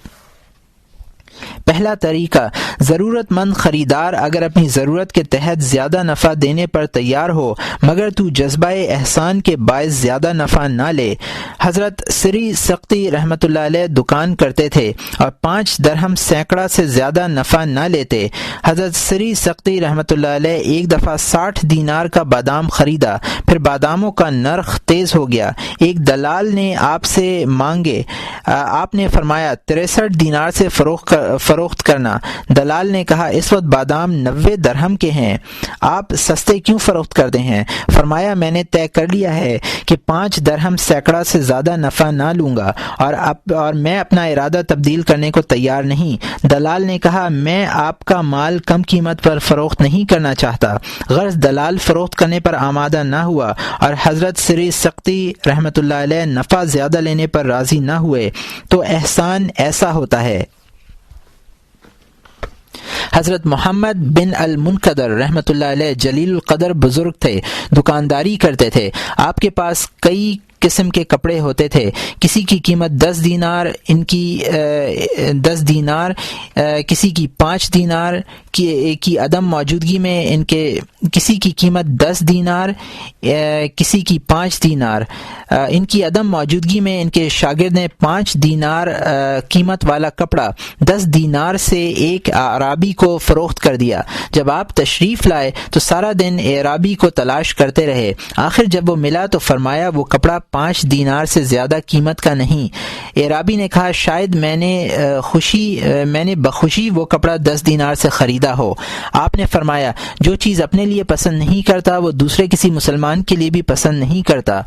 A: پہلا طریقہ، ضرورت مند خریدار اگر اپنی ضرورت کے تحت زیادہ نفع دینے پر تیار ہو مگر تو جذبہ احسان کے باعث زیادہ نفع نہ لے۔ حضرت سری سقطی رحمۃ اللہ علیہ دکان کرتے تھے اور 5 درہم سینکڑا سے زیادہ نفع نہ لیتے۔ حضرت سری سقطی رحمۃ اللہ علیہ ایک دفعہ 60 دینار کا بادام خریدا، پھر باداموں کا نرخ تیز ہو گیا، ایک دلال نے آپ سے مانگے، آپ نے فرمایا 63 دینار سے فروخت کرنا۔ دلال نے کہا اس وقت بادام 90 درہم کے ہیں، آپ سستے کیوں فروخت کرتے ہیں؟ فرمایا میں نے طے کر لیا ہے کہ 5 درہم سینکڑا سے زیادہ نفع نہ لوں گا، اور میں اپنا ارادہ تبدیل کرنے کو تیار نہیں۔ دلال نے کہا میں آپ کا مال کم قیمت پر فروخت نہیں کرنا چاہتا۔ غرض دلال فروخت کرنے پر آمادہ نہ ہوا، اور حضرت سری سقطی رحمۃ اللہ علیہ نفع زیادہ لینے پر راضی نہ ہوئے۔ تو احسان ایسا ہوتا ہے۔ حضرت محمد بن المنقدر رحمۃ اللہ علیہ جلیل القدر بزرگ تھے، دکانداری کرتے تھے۔ آپ کے پاس کئی قسم کے کپڑے ہوتے تھے، کسی کی قیمت 10 دینار، کسی کی 5 دینار کی عدم موجودگی میں کسی کی قیمت 10 دینار، کسی کی 5 دینار، ان کی عدم موجودگی میں ان کے شاگرد نے 5 دینار قیمت والا کپڑا 10 دینار سے ایک اعرابی کو فروخت کر دیا۔ جب آپ تشریف لائے تو سارا دن اعرابی کو تلاش کرتے رہے، آخر جب وہ ملا تو فرمایا وہ کپڑا 5 دینار سے زیادہ قیمت کا نہیں۔ اعرابی نے کہا شاید میں نے بخوشی وہ کپڑا 10 دینار سے خریدا ہو۔ آپ نے فرمایا جو چیز اپنے لیے پسند نہیں کرتا وہ دوسرے کسی مسلمان کے لیے بھی پسند نہیں کرتا،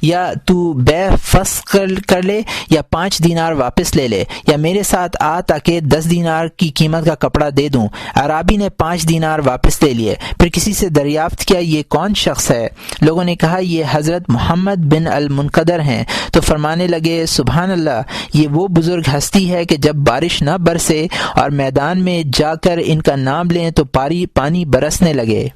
A: یا تو بے فسخ کر لے یا 5 دینار واپس لے لے، یا میرے ساتھ آ تاکہ 10 دینار کی قیمت کا کپڑا دے دوں۔ اعرابی نے 5 دینار واپس لے لیے۔ پھر کسی سے دریافت کیا یہ کون شخص ہے؟ لوگوں نے کہا یہ حضرت محمد بن المنقدر ہیں۔ تو فرمانے لگے سبحان اللہ، یہ وہ بزرگ ہستی ہے کہ جب بارش نہ برسے اور میدان میں جا کر ان کا نام لیں تو پانی برسنے لگے۔